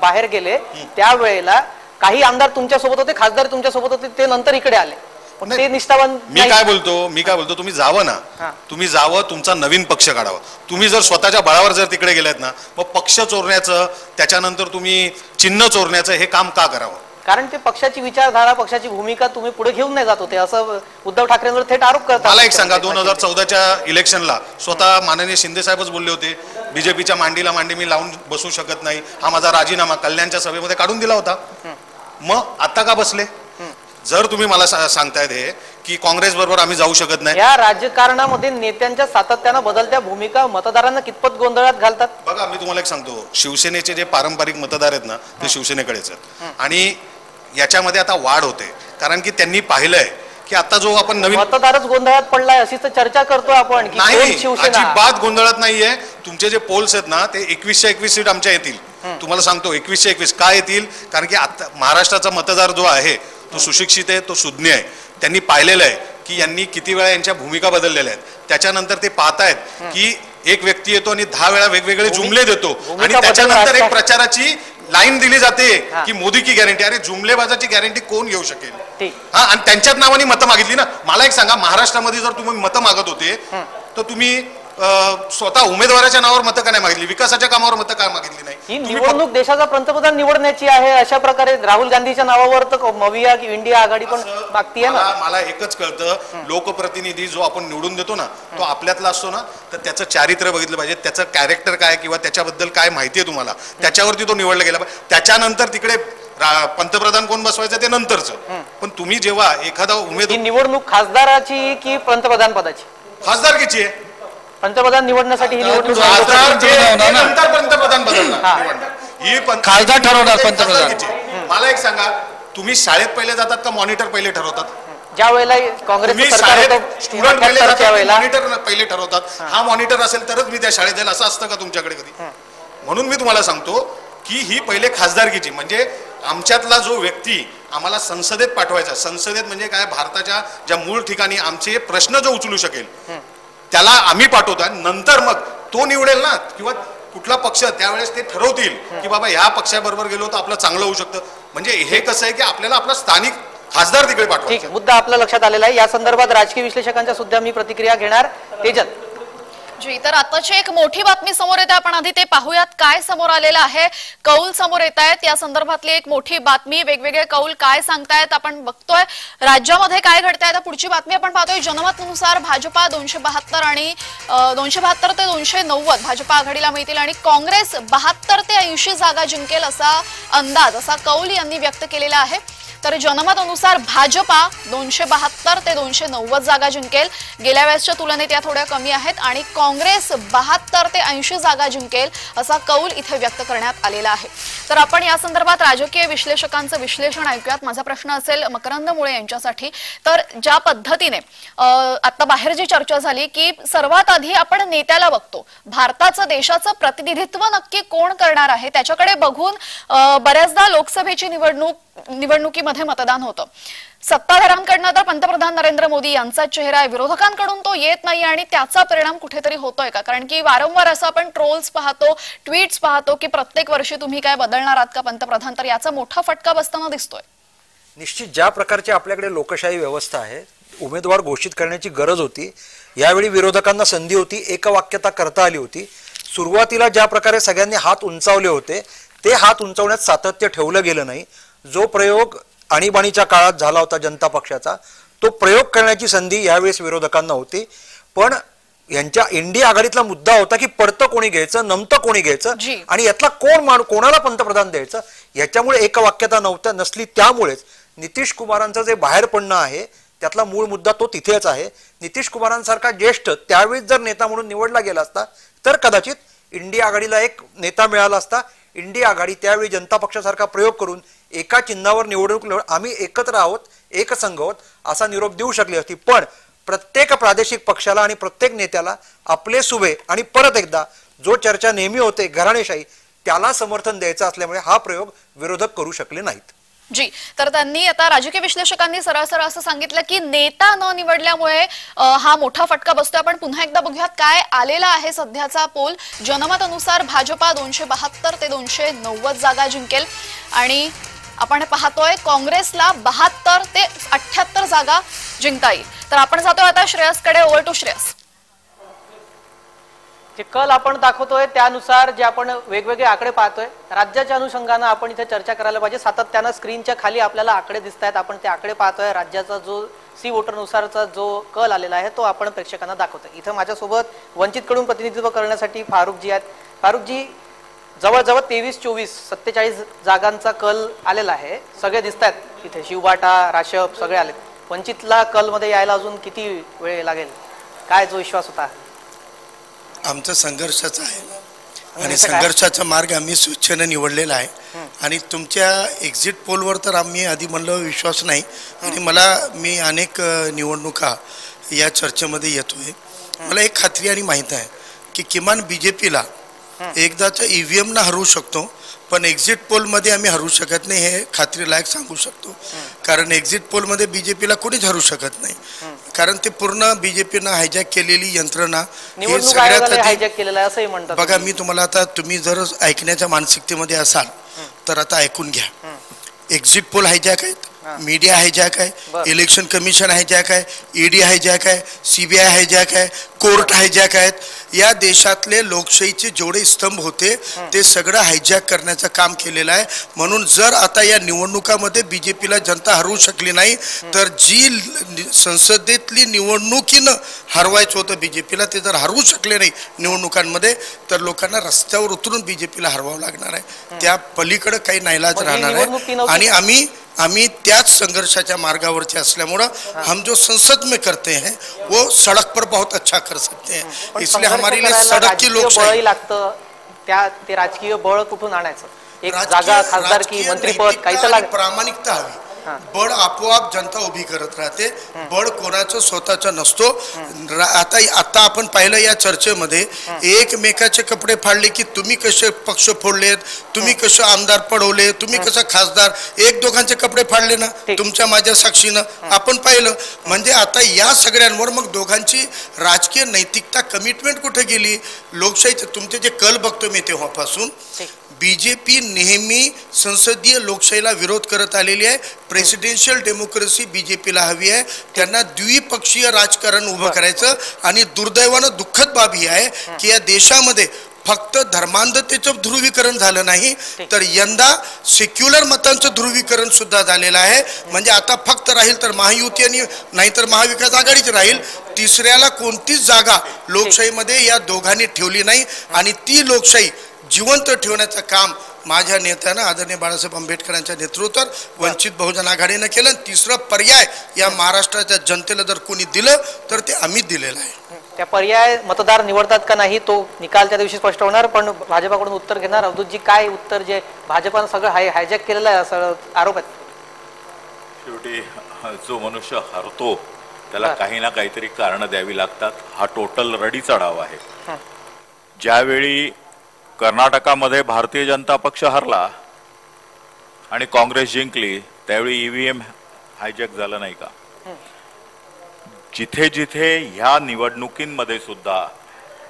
बाहेर गेले त्यावेळेला काही आमदार तुमच्या सोबत होते, खासदार तुमच्या सोबत होते, ते नंतर इकडे आले. ते निष्ठावान. मी काय बोलतो तुम्ही जावं ना, तुम्ही जावं, तुमचा नवीन पक्ष काढावा. तुम्ही जर स्वतःच्या बळावर जर तिकडे गेलात ना, मग पक्ष चोरण्याचं, त्याच्यानंतर तुम्ही चिन्ह चोरण्याचं हे काम का करावं? कारण ते पक्षाची विचारधारा, पक्षाची भूमिका तुम्ही पुढे घेऊन नाही जात होते, असं उद्धव ठाकरेंवर थेट आरोप करतात. मला एक सांगा, 2014च्या इलेक्शनला स्वतः माननीय शिंदे साहेबच बोलले होते, बीजेपीच्या मांडीला मांडी मी लावून बसू शकत नाही, हा माझा राजीनामा कल्याणच्या सभेमध्ये काढून दिला होता. मग आता का बसले? जर तुम्ही मला सांगतायत हे की काँग्रेस बरोबर आम्ही जाऊ शकत नाही, या राजकारणामध्ये नेत्यांच्या सातत्यानं बदलत्या भूमिका मतदारांना कितपत गोंधळात घालतात? बघा, मी तुम्हाला एक सांगतो, शिवसेनेचे जे पारंपरिक मतदार आहेत ना, ते शिवसेनेकडेच आहेत. आणि याच्यामध्ये आता वाढ होते, कारण की त्यांनी पाहिलंय की आता जो आपण नवीन मतदारच गोंधळात पडलाय अशीच चर्चा करतोय आपण की नाही, शिवसेना. अजिबात गोंधळात नाहीये. तुमचे जे पोल्स आहेत ना, ते 2121 सीट आमच्या येतील. तुम्हाला सांगतो 2121 काय येतील, कारण की आता महाराष्ट्राचा मतदार जो आहे तो सुशिक्षित आहे, तो सुज्ञ आहे. त्यांनी पाहिलेलं आहे की यांनी किती वेळा यांच्या भूमिका बदललेल्या आहेत. त्याच्यानंतर ते पाहतायत की एक व्यक्ती येतो आणि 10 वेळा वेगवेगळे जुमले देतो आणि त्याच्यानंतर एक प्रचाराची लाईन दिली जाते की मोदी की गॅरंटी. अरे, जुमलेबाजाची गॅरंटी कोण घेऊ शकेल? हा, आणि त्यांच्याच नावाने मतं मागितली ना. मला एक सांगा, महाराष्ट्रामध्ये जर तुम्ही मतं मागत होते तर तुम्ही स्वतः उमेदवाराच्या नावावर मतं का नाही मागितली? विकासाच्या कामावर मतं काय मागितली नाही? ही निवडणूक देशाचा पंतप्रधान निवडण्याची आहे. अशा प्रकारे राहुल गांधीच्या नावावर तर मविया की इंडिया आघाडी पण मागतीये ना. मला एकच कळतं, लोकप्रतिनिधी जो आपण निवडून देतो ना, तो आपल्यातला असतो ना, तर त्याचं चारित्र्य बघितलं पाहिजे, त्याचं कॅरेक्टर काय किंवा त्याच्याबद्दल काय माहिती आहे तुम्हाला, त्याच्यावरती तो निवडला गेला पाहिजे. त्याच्यानंतर तिकडे पंतप्रधान कोण बसवायचं ते नंतरचं. पण तुम्ही जेव्हा एखादा उमेदवार, निवडणूक खासदाराची की पंतप्रधान पदाची? खासदारकीची आहे. पंतप्रधान निवडण्यासाठी ही निवडणूक नंतर पंतप्रधान बदलणार, ही खासदार ठरवणार पंतप्रधान. मला एक सांगा, तुम्ही शाळेत पहिले जातात का मॉनिटर पहिले ठरवतात? ज्या वेळेला काँग्रेस स्टुडंट मॉनिटर पहिले ठरवतात. हा मॉनिटर असेल तरच मी त्या शाळेत जाईल असं असतं का तुमच्याकडे कधी? म्हणून मी तुम्हाला सांगतो की ही पहिले खासदारकीची, म्हणजे आमच्यातला जो व्यक्ती आम्हाला संसदेत पाठवायचा, संसदेत म्हणजे काय, भारताच्या ज्या मूळ ठिकाणी आमचे प्रश्न जो उचलू शकेल त्याला आम्ही पाठवतो. नंतर मग तो निवडेल ना, किंवा कुठला पक्ष त्यावेळेस ते ठरवतील की बाबा ह्या पक्षाबरोबर गेलो तर आपलं चांगलं होऊ शकतं. म्हणजे हे कसं आहे की आपल्याला आपला स्थानिक खासदार तिकडे पाठवा. ठीक, मुद्दा आपल्या लक्षात आलेला आहे. या संदर्भात राजकीय विश्लेषकांच्या सुद्धा मी प्रतिक्रिया घेणार. तेजल जी, तर आताची एक मोठी बातमी समोर येते, आपण आधी ते पाहूयात काय समोर आलेलं आहे. कौल समोर येत आहेत, या संदर्भातली एक मोठी बातमी. वेगवेगळे कौल काय सांगतायत आपण बघतोय. राज्यामध्ये काय घडतंय आता पुढची बातमी आपण पाहतोय. जनमतनुसार भाजपा 272 आणि 272 ते 290 भाजपा आघाडीला मिळतील आणि काँग्रेस 72 ते 80 जागा जिंकेल असा अंदाज, असा कौल यांनी व्यक्त केलेला आहे. तर जनमत अनुसार भाजपा 272 ते 290 जागा जिंकेल. गेल्या वेळेसच्या तुलनेत या थोड्या कमी आहेत आणि काँग्रेस 72 ते 80 जागा जिंकेल असा कौल इथे व्यक्त करण्यात आलेला आहे. तर आपण या संदर्भात राजकीय विश्लेषकांचं विश्लेषण ऐकूयात. माझा प्रश्न असेल मकरंद मुळे यांच्यासाठी. तर ज्या पद्धतीने आता बाहेर जी चर्चा झाली की सर्वात आधी आपण नेत्याला बघतो, भारताचं देशाचं प्रतिनिधित्व नक्की कोण करणार आहे त्याच्याकडे बघून बऱ्याचदा लोकसभेची निवडणुकीमध्ये मतदान होतं. सत्ताधाऱ्यांकडनं तर पंतप्रधान नरेंद्र मोदी यांचा चेहरा आहे, विरोधकांकडून तो येत नाही आणि त्याचा परिणाम कुठेतरी होतोय का? कारण की वारंवार असं आपण ट्रोल्स पाहतो, ट्विट्स पाहतो की प्रत्येक वर्षी तुम्ही काय बदलणार आहात का पंतप्रधान, तर याचा मोठा फटका बसताना दिसतोय. निश्चित ज्या प्रकारची आपल्याकडे लोकशाही व्यवस्था आहे, उमेदवार घोषित करण्याची गरज होती, यावेळी विरोधकांना संधी होती, एकवाक्यता करता आली होती. सुरुवातीला ज्या प्रकारे सगळ्यांनी हात उंचावले होते ते हात उंचावण्यात सातत्य ठेवलं गेलं नाही. जो प्रयोग आणीबाणीच्या काळात झाला होता जनता पक्षाचा, तो प्रयोग करण्याची संधी यावेळेस विरोधकांना होती. पण यांच्या इंडिया आघाडीतला मुद्दा होता की पडतं कोणी घ्यायचं, नमतं कोणी घ्यायचं आणि यातला कोणाला पंतप्रधान द्यायचं, याच्यामुळे एकवाक्यता नसली. त्यामुळेच नितीश कुमारांचं जे बाहेर पडणं आहे त्यातला मूळ मुद्दा तो तिथेच आहे. नितीश कुमारांसारखा ज्येष्ठ त्यावेळेस जर नेता म्हणून निवडला गेला असता तर कदाचित इंडिया आघाडीला एक नेता मिळाला असता. इंडिया आघाडी त्यावेळी जनता पक्षासारखा प्रयोग करून एका चिन्हावर निवडणूक आम्ही एकत्र आहोत, एकसंघ आहोत असा निरोप देऊ शकली असती. पण प्रत्येक प्रादेशिक पक्षाला आणि प्रत्येक नेत्याला आपले सुभे आणि परत एकदा जो चर्चा नेहमी होते घराणेशाही, त्याला समर्थन द्यायचं असल्यामुळे हा प्रयोग विरोधक करू शकले नाहीत. जी, तर त्यांनी आता राजकीय विश्लेषकांनी सरळ सरळ असं सांगितलं की नेता न निवडल्यामुळे हा मोठा फटका बसतोय. आपण पुन्हा एकदा बघूयात काय आलेला आहे सध्याचा पोल. जनमतानुसार भाजपा 272 ते 290 जागा जिंकेल आणि आपण पाहतोय काँग्रेसला 72 ते 78 जागा जिंकता येईल. तर आपण जातोय आता श्रेयसकडे. Over to Shreyas. जे कल आपण दाखवतोय त्यानुसार जे आपण वेगवेगळे आकडे पाहतोय राज्याच्या अनुषंगानं आपण इथे चर्चा करायला पाहिजे. सातत्यानं स्क्रीनच्या खाली आपल्याला आकडे दिसत आहेत. आपण ते आकडे पाहतोय. राज्याचा जो सी वोटरनुसारचा जो कल आलेला आहे तो आपण प्रेक्षकांना दाखवतोय. इथं माझ्यासोबत वंचितकडून प्रतिनिधित्व करण्यासाठी फारुखजी आहेत. फारुखजी, जवळजवळ 23-24 47 जागांचा कल आलेला आहे. सगळे दिसत आहेत इथे. शिवबाटा, राशप सगळे आलेत. वंचितला कल मध्ये यायला अजून किती वेळ लागेल? काय जो विश्वास होता? आमचा संघर्षाचा आहे आणि संघर्षाचा मार्ग आम्ही स्वेच्छेने निवडलेला आहे. आणि तुमच्या एक्झिट पोलवर तर आम्ही आधी म्हणलं विश्वास नाही. आणि मी अनेक निवडणुका या चर्चेमध्ये येतोय. मला एक खात्री आणि माहीत आहे की किमान BJPला एकदाचा EVM ना हरवू शकतो, पण एक्झिट पोलमध्ये आम्ही हरवू शकत नाही हे खात्रीलायक सांगू शकतो. कारण एक्झिट पोलमध्ये BJPला कोणीच हरवू शकत नाही. कारण ते पूर्ण BJPनं हायजॅक केलेली यंत्रणा हे सगळ्यात हायजॅक केलेलं आहे असंही म्हणतात. बघा, मी तुम्हाला आता, तुम्ही जर ऐकण्याच्या मानसिकतेमध्ये असाल तर आता ऐकून घ्या. एक्झिट पोल हायजॅक आहेत, मीडिया हायजॅक आहे, इलेक्शन कमिशन हायजॅक आहे, ED हायजॅक आहे, CBI हायजॅक आहे, कोर्ट हायजॅक आहेत. या देशातले लोकशाहीचे जेवढे स्तंभ होते ते सगळं हायजॅक करण्याचं काम केलेलं आहे. म्हणून जर आता या निवडणुकामध्ये BJPला जनता हरवू शकली नाही तर जी संसदेतली निवडणुकीनं हरवायचं होतं BJPला ते जर हरवू शकले नाही निवडणुकांमध्ये तर लोकांना रस्त्यावर उतरून BJPला हरवावं लागणार आहे. त्या पलीकडे काही नाईलाज राहणार आहे. आणि आम्ही त्याच संघर्षाच्या मार्गावरचे असल्यामुळं हम जो संसद में करते हैं वो सड़क पर बहुत अच्छा कर सकते हैं. इसलिए हमारे लिए सड़क की लोकशाही लागतं. ते राजकीय बळ कुठून आणायचं? एक जागा, खासदारकी, मंत्रीपद काही तर प्रामाणिकता हवी. बळ आपोआप जनता उभी करत राहते. बळ कोणाचं स्वतःचं नसतो. आता आपण पाहिलं या चर्चेमध्ये एकमेकाचे कपडे फाडले की तुम्ही कसे पक्ष फोडलेत, तुम्ही कसं आमदार पडवले, तुम्ही कसं खासदार, एक दोघांचे कपडे फाडले ना तुमच्या माझ्या साक्षीनं आपण पाहिलं. म्हणजे आता या सगळ्यांवर मग दोघांची राजकीय नैतिकता, कमिटमेंट कुठे गेली? लोकशाहीचं तुमचे जे कल बघतो मी तेव्हापासून BJP नेहमी संसदीय लोकशाहीला विरोध करत आलेली आहे. प्रेसिडेन्शियल डेमोक्रेसी BJPला हवी आहे. त्यांना द्विपक्षीय राजकारण उभं करायचं. आणि दुर्दैवानं दुःखद बाब ही आहे की या देशामध्ये फक्त धर्मांधतेचं ध्रुवीकरण झालं नाही तर यंदा सेक्युलर मतांचं ध्रुवीकरण सुद्धा झालेलं आहे. म्हणजे आता फक्त राहील तर महायुती आणि नाहीतर महाविकास आघाडीच राहील. तिसऱ्याला कोणतीच जागा लोकशाहीमध्ये या दोघांनी ठेवली नाही. आणि ती लोकशाही जिवंत ठेवण्याचं काम माझ्या नेत्यानं आदरणीय बाळासाहेब आंबेडकरांच्या नेतृत्वात वंचित बहुजन आघाडीनं केलं. तिसरं पर्याय या महाराष्ट्राच्या जनतेला जर कोणी दिलं तर ते आम्ही दिलेलं आहे. त्या पर्याय मतदार निवडतात का नाही तो निकालच्या दिवशी स्पष्ट होणार. पण भाजपाकडून उत्तर घेणार अवधूतजी, काय उत्तर जे भाजपानं सगळं हायजॅक केलेलं आहे असं आरोप आहेत? शेवटी जो मनुष्य हरतो त्याला काही ना काहीतरी कारण द्यावी लागतात. हा टोटल रडीचा डाव आहे. ज्यावेळी कर्नाटकामध्ये भारतीय जनता पक्ष हरला आणि काँग्रेस जिंकली त्यावेळी EVM हायजॅक झालं नाही का? जिथे जिथे ह्या निवडणुकींमध्ये सुद्धा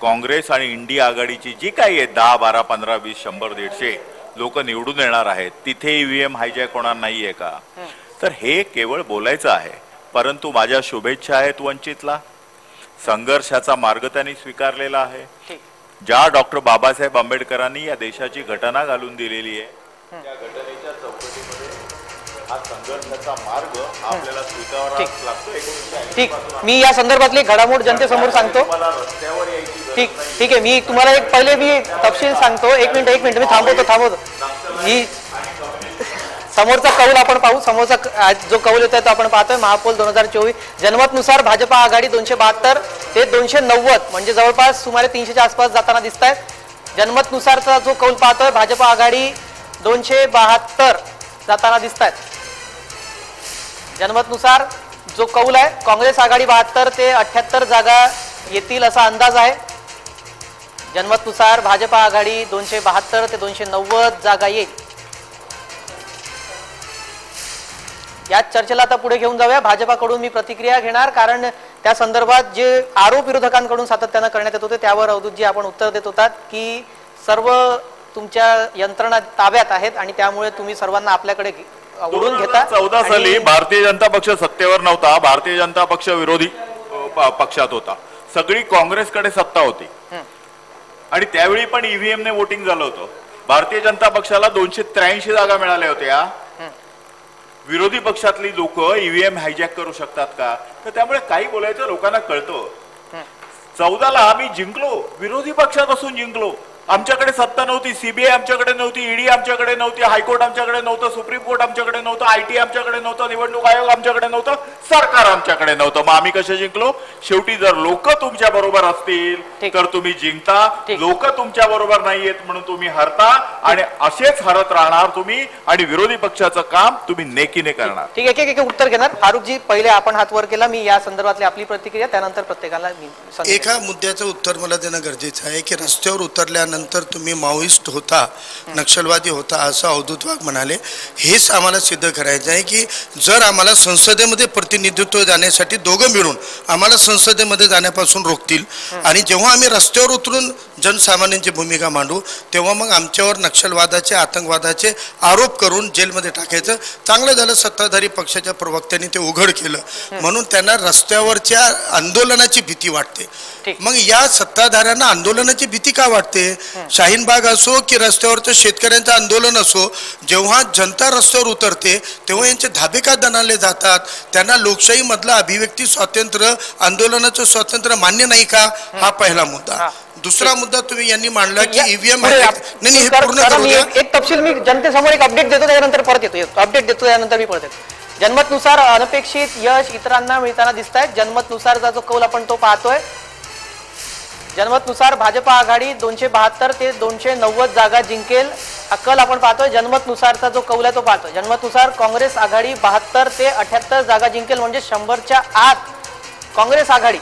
काँग्रेस आणि इंडिया आघाडीची जी काही आहे 10, 12, 15, 20, 100, 150 लोक निवडून येणार आहेत तिथे EVM हायजॅक होणार नाहीये का? तर हे केवळ बोलायचं आहे. परंतु माझ्या शुभेच्छा आहेत वंचितला. संघर्षाचा मार्ग त्यांनी स्वीकारलेला आहे. ज्या डॉक्टर बाबासाहेब आंबेडकरांनी या देशाची घटना घालून दिलेली आहे त्या घटनेच्या चौकटीमध्ये हा संघर्षाचा मार्ग आपल्याला स्वीकारावाच लागतो. ठीक, मी या संदर्भातली घडामोड जनतेसमोर सांगतो. रस्त्यावर यायची ठीक आहे. मी तुम्हाला एक पहिले मी तपशील सांगतो. एक मिनिट मी थांबवतो. ही समोरचा कौल आपण पाहू. समोरचा जो कौल येतोय तो आपण पाहतोय. महापौल 2024 जनमतनुसार भाजपा आघाडी 272 ते 290 म्हणजे जवळपास सुमारे 300च्या आसपास जाताना दिसत आहेत. जनमतनुसारचा जो कौल पाहतोय भाजपा आघाडी 272 जाताना दिसत आहेत. जनमतनुसार जो कौल आहे काँग्रेस आघाडी 72 ते 78 जागा येतील असा अंदाज आहे. जनमतनुसार भाजपा आघाडी 272 ते 290 जागा येईल. याच चर्चेला आता पुढे घेऊन जाऊया. भाजपाकडून मी प्रतिक्रिया घेणार, कारण त्या संदर्भात जे आरोप विरोधकांकडून सातत्यानं करण्यात येत होते त्यावर अवधूतजी आपण उत्तर देत होतात की सर्व तुमच्या यंत्रणा ताब्यात आहेत आणि त्यामुळे तुम्ही सर्वांना आपल्याकडे ओढून घेता. 2014 साली भारतीय जनता पक्ष सत्तेवर नव्हता, भारतीय जनता पक्ष विरोधी पक्षात होता, सगळी काँग्रेसकडे सत्ता होती आणि त्यावेळी पण ईव्हीएम ने वोटिंग झालं होतं. भारतीय जनता पक्षाला 283 जागा मिळाल्या होत्या. विरोधी पक्षातली लोक ईव्हीएम हायजॅक करू शकतात का? तर त्यामुळे काही बोलायचं लोकांना कळतं. 14ला आम्ही जिंकलो, विरोधी पक्षात असून जिंकलो. आमच्याकडे सत्ता नव्हती, सीबीआय आमच्याकडे नव्हती, ईडी आमच्याकडे नव्हती, हायकोर्ट आमच्याकडे नव्हतं, सुप्रीम कोर्ट आमच्याकडे नव्हतं, आयटी आमच्याकडे नव्हतं, निवडणूक आयोग आमच्याकडे नव्हतं, सरकार आमच्याकडे नव्हतं. मग आम्ही कसे जिंकलो? शेवटी जर लोक तुमच्या बरोबर असतील तर तुम्ही जिंकता, लोक तुमच्या बरोबर नाहीयेत म्हणून तुम्ही हरता आणि असेच हरत राहणार तुम्ही आणि विरोधी पक्षाचं काम तुम्ही नेकीने करणार. ठीक आहे, एक उत्तर घेणार. फारुखजी, पहिले आपण हात वर केला, मी या संदर्भातली आपली प्रतिक्रिया, त्यानंतर प्रत्येकाला एका मुद्द्याचं उत्तर मला देणं गरजेचं आहे की रस्त्यावर उतरल्यानंतर तुम्ही माओइस्ट होता, नक्षलवादी होता असं अवधूत वाघ म्हणाले. हेच आम्हाला सिद्ध करायचं आहे की जर आम्हाला संसदेमध्ये प्रतिनिधित्व जाण्यासाठी दोघं मिळून आम्हाला संसदेमध्ये जाण्यापासून रोखतील आणि जेव्हा आम्ही रस्त्यावर उतरून जनसामान्यांची भूमिका मांडू तेव्हा मग आमच्यावर नक्षलवादाचे, आतंकवादाचे आरोप करून जेलमध्ये टाकायचं. चांगलं झालं सत्ताधारी पक्षाच्या प्रवक्त्यांनी ते उघड केलं, म्हणून त्यांना रस्त्यावरच्या आंदोलनाची भीती वाटते. मग या सत्ताधाऱ्यांना आंदोलनाची भीती का वाटते? शाहीनबाग असो की रस्त्यावरचं शेतकऱ्यांचं आंदोलन असो, जेव्हा जनता रस्त्यावर उतरते तेव्हा यांचे धाबे का दणाले जातात? त्यांना लोकशाही मधलं अभिव्यक्ती स्वातंत्र्य, आंदोलनाचं स्वातंत्र्य मान्य नाही का? हा पहिला मुद्दा. दुसरा मुद्दा तुम्ही यांनी मांडला की ईव्हीएम नाही, पूर्ण एक तपशील मी जनतेसमोर एक अपडेट देतो, त्यानंतर परत येतो. अपडेट देतो त्यानंतर मी परत येतो. जनमतनुसार अनपेक्षित यश इतरांना मिळताना दिसत आहे. जनमतनुसारचा जो कौल आपण तो पाहतोय. जनमतनुसार भाजपा आघाडी 272 ते 290 जागा जिंकेल, हा कल आपण पाहतोय. जनमतनुसारचा जो कौल आहे तो पाहतोय. जनमतनुसार काँग्रेस आघाडी 72 ते 78 जागा जिंकेल, म्हणजे 100च्या आत काँग्रेस आघाडी.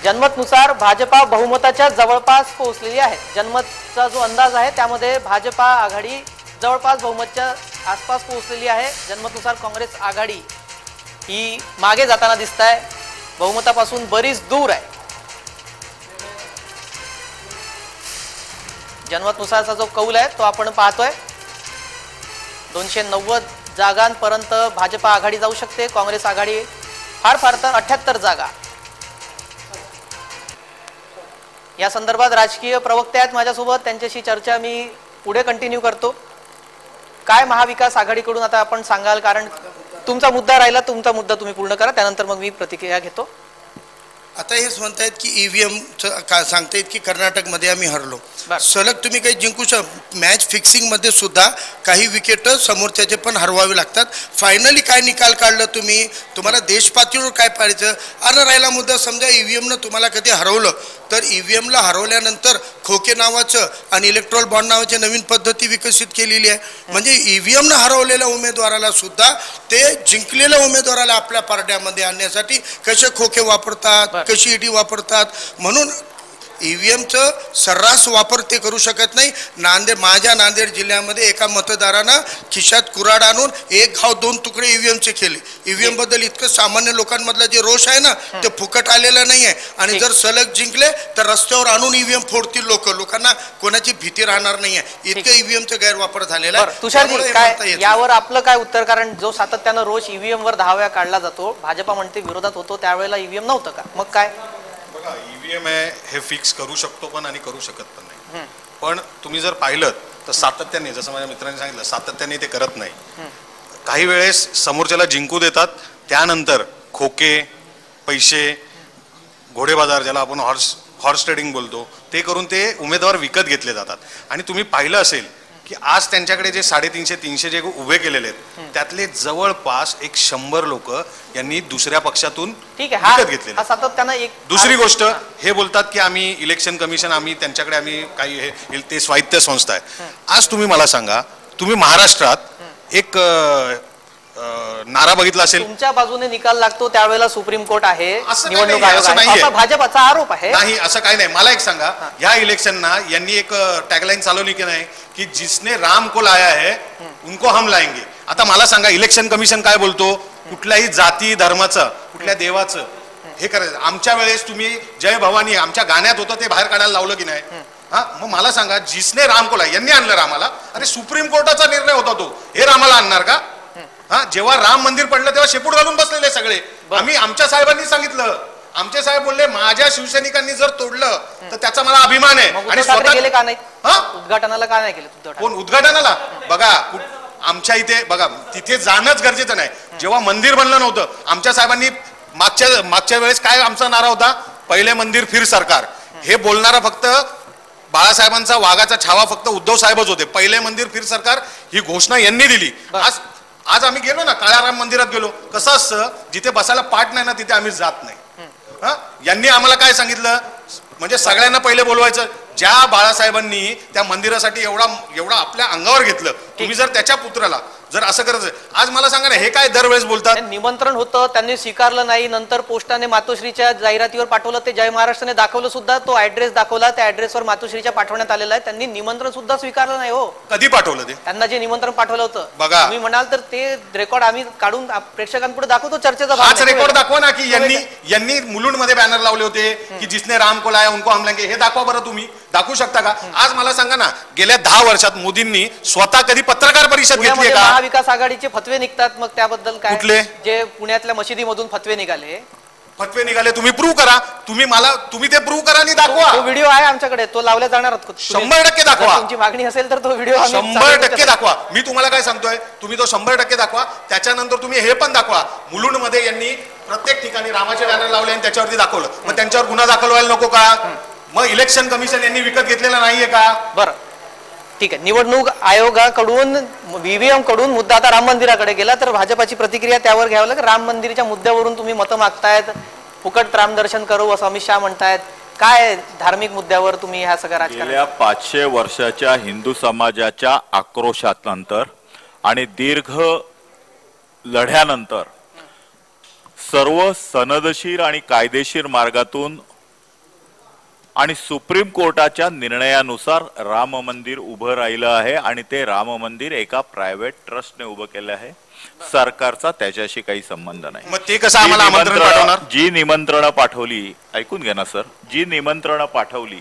जनमतनुसार भाजपा बहुमताच्या जवळपास पोहोचलेली आहे. जनमतचा जो अंदाज आहे त्यामध्ये भाजपा आघाडी जवळपास बहुमतच्या आसपास पोहोचलेली आहे. जनमतनुसार काँग्रेस आघाडी ही मागे जाताना दिसत आहे, बहुमतापासून बरीच दूर आहे. जनमतनुसारचा जो कौल आहे तो आपण पाहतोय. 290 जागांपर्यंत भाजपा आघाडी जाऊ शकते, काँग्रेस आघाडी फार तर 78 जागा. या संदर्भात राजकीय प्रवक्ते आहेत माझ्यासोबत, त्यांच्याशी चर्चा मी पुढे कंटिन्यू करतो. काय महाविकास आघाडीकडून आता आपण सांगाल, कारण तुमचा मुद्दा राहिला, तुमचा मुद्दा तुम्ही पूर्ण करा, त्यानंतर मग मी प्रतिक्रिया घेतो. आता हेच म्हणतायत की ईव्हीएम सांगतायत की कर्नाटकमध्ये आम्ही हरलो. सलग तुम्ही काही जिंकू मॅच फिक्सिंग मध्ये सुद्धा काही विकेट समोरच्याचे पण हरवावे लागतात. फायनली काय निकाल काढलं तुम्ही? तुम्हाला देश पातळीवर काय पाहिजे? आणि राहिला मुद्दा, समजा ईव्हीएमनं तुम्हाला कधी हरवलं तर ईव्हीएमला हरवल्यानंतर खोके नावाचं आणि इलेक्ट्रॉल बॉन्ड नावाची नवीन पद्धती विकसित केलेली आहे. म्हणजे ईव्हीएमनं हरवलेल्या उमेदवाराला सुद्धा ते जिंकलेल्या उमेदवाराला आपल्या पारड्यामध्ये आणण्यासाठी कसे खोके वापरतात, कशी ईडी वापरतात. म्हणून ईव्हीएमचं सर्रास वापर ते करू शकत नाही. माझ्या नांदेड जिल्ह्यामध्ये एका मतदारानं खिशात कुऱ्हाड आणून एक घाव 2 तुकडे ईव्हीएमचे केले. ईव्हीएम बद्दल इतकं सामान्य लोकांमधला जे रोष आहे ना ते फुकट आलेलं नाही आहे. आणि जर सलग जिंकले तर रस्त्यावर आणून ईव्हीएम फोडतील लोकांना कोणाची भीती राहणार नाहीये. इतकं ईव्हीएमचा गैरवापर झालेला आहे. तुषारजी, काय यावर आपलं काय उत्तर? कारण जो सातत्यानं रोष ईव्हीएम वर 10 वेळा काढला जातो, भाजपा म्हणते विरोधात होतो, त्यावेळेला ईव्हीएम नव्हतं का? मग काय? बघा, ईव्हीएम आहे हे फिक्स करू शकतो पण आणि करू शकत पण नाही. पण तुम्ही जर पाहिलं तर सातत्याने, जसं माझ्या मित्रांनी सांगितलं, सातत्याने ते करत नाही. काही वेळेस समोरच्याला जिंकू देतात, त्यानंतर खोके, पैसे, घोडेबाजार, ज्याला आपण हॉर्स ट्रेडिंग बोलतो, ते करून ते उमेदवार विकत घेतले जातात. आणि तुम्ही पाहिलं असेल की आज त्यांच्याकडे जे 350 जे उभे केलेले आहेत त्यातले जवळपास 100 लोक यांनी दुसऱ्या पक्षातून विकत घेतलेले. दुसरी गोष्ट, हे बोलतात की आम्ही इलेक्शन कमिशन, आम्ही त्यांच्याकडे आम्ही काही ते स्वायत्त संस्था आहे. आज तुम्ही मला सांगा, तुम्ही महाराष्ट्रात एक नारा बघितला असेल, तुमच्या बाजूने निकाल लागतो त्यावेळेला सुप्रीम कोर्ट आहे, निवडणूक आयोग आहे, असा भाजपचा आरोप आहे. नाही, असं काही नाही. मला एक सांगा, या इलेक्शनना यांनी एक टॅगलाईन चालवली की नाही की जिसने राम को लाया है उनको हम लाएंगे. आता मला सांगा, इलेक्शन कमिशन काय बोलतो? कुठल्याही जाती धर्माचं, कुठल्या देवाचं हे करायचं. आमच्या वेळेस तुम्ही जय भवानी आमच्या गाण्यात होतं ते बाहेर काढायला लावलं की नाही? हा, मग मला सांगा, जिसने राम को लाया, यांनी आणलं रामाला? अरे सुप्रीम कोर्टाचा निर्णय होता तो, हे रामाला आणणार का? हा, जेव्हा राम मंदिर पडलं तेव्हा शेपूट घालून बसलेले सगळे. आमच्या साहेबांनी सांगितलं, आमचे साहेब बोलले माझ्या शिवसैनिकांनी जर तोडलं तर त्याचा मला अभिमान आहे. आणि स्वतः गेले का नाही? उद्घाटनाला का नाही केलं? कोण उद्घाटनाला? बघा, आमच्या इथे बघा, तिथे जाणंच गरजेचं नाही. जेव्हा मंदिर बनलं नव्हतं, आमच्या साहेबांनी मागच्या वेळेस काय आमचा नारा होता? पहिले मंदिर फिर सरकार. हे बोलणारा फक्त बाळासाहेबांचा वाघाचा छावा फक्त उद्धव साहेबच होते. पहिले मंदिर फिर सरकार ही घोषणा यांनी दिली. आज आम्ही गेलो ना, काळ्या राम मंदिरात गेलो. कसं असतं, जिथे बसायला पाठ नाही ना तिथे आम्ही जात नाही. यांनी आम्हाला काय सांगितलं, म्हणजे सगळ्यांना पहिले बोलवायचं. ज्या बाळासाहेबांनी त्या मंदिरासाठी एवढा आपल्या अंगावर घेतलं, तुम्ही जर त्याच्या पुत्राला जर असं करायचं, आज मला सांगा ना, हे काय दरवेळेस बोलतात? निमंत्रण होतं, त्यांनी स्वीकारलं नाही, नंतर पोस्टाने मातोश्रीच्या जाहिरातीवर पाठवलं, ते जय महाराष्ट्राने दाखवलं सुद्धा, तो ऍड्रेस दाखवला, त्या ऍड्रेसवर मातोश्रीच्या पाठवण्यात आलेला आहे. त्यांनी निमंत्रण सुद्धा स्वीकारलं नाही. हो, कधी पाठवलं ते? त्यांना जे निमंत्रण पाठवलं होतं बघा, तुम्ही म्हणाल तर ते रेकॉर्ड आम्ही काढून प्रेक्षकांपुढे दाखवतो. चर्चेचा हाच रेकॉर्ड दाखवा ना, की यांनी मुलुंडमध्ये बॅनर लावले होते की जिसने राम को लाया उनको हम लेंगे. हे दाखवा बरं, तुम्ही दाखवू शकता का? आज मला सांगा ना, गेल्या 10 वर्षात मोदींनी स्वतः कधी पत्रकार परिषद घेतली का? महाविकास आघाडीचे फतवे निघतात, मग त्याबद्दल काय? कुठले? जे पुण्यातल्या मशिदीमधून फतवे निघाले, तुम्ही प्रूव्ह करा. तुम्ही ते प्रूव्ह करा आणि दाखवा. तो व्हिडिओ आहे आमच्याकडे, तो लावला जाणार. 100% दाखवा. तुमची मागणी असेल तर तो व्हिडिओ 100% दाखवा. मी तुम्हाला काय सांगतोय, तुम्ही तो 100% दाखवा. त्याच्यानंतर तुम्ही हे पण दाखवा, मुलुंडमध्ये यांनी प्रत्येक ठिकाणी रामाचे बॅनर लावले आणि त्याच्यावरती दाखवलं. मग त्यांच्यावर गुन्हा दाखल व्हायला नको का? मग इलेक्शन कमिशन यांनी विकत घेतलेला नाहीये का? बरं, ठीक आहे. निवडणूक आयोगाकडून व्हीव्हीएम कडून मुद्दा आता राम मंदिराकडे गेला, तर भाजपाची प्रतिक्रिया त्यावर घ्यावं लागेल. राम मंदिराच्या मुद्द्यावरून तुम्ही मतं मागतायत, फुकट रामदर्शन करू असं अमित शहा म्हणतायत. काय धार्मिक मुद्द्यावर तुम्ही ह्या सगळ्या राजकारण? गेल्या 500 वर्षाच्या हिंदू समाजाच्या आक्रोशानंतर आणि दीर्घ लढ्यानंतर सर्व सनदशीर आणि कायदेशीर मार्गातून आणि सुप्रीम कोर्टाच्या निर्णयानुसार राम मंदिर उभं राहिलं आहे. आणि ते राम मंदिर एका प्रायव्हेट ट्रस्टने उभं केलं आहे. सरकारचा त्याच्याशी काही संबंध नाही. मग ते कसं आम्हाला आमंत्रण पाठवणार? जी निमंत्रणं पाठवली, ऐकून घ्या ना सर, जी निमंत्रणं पाठवली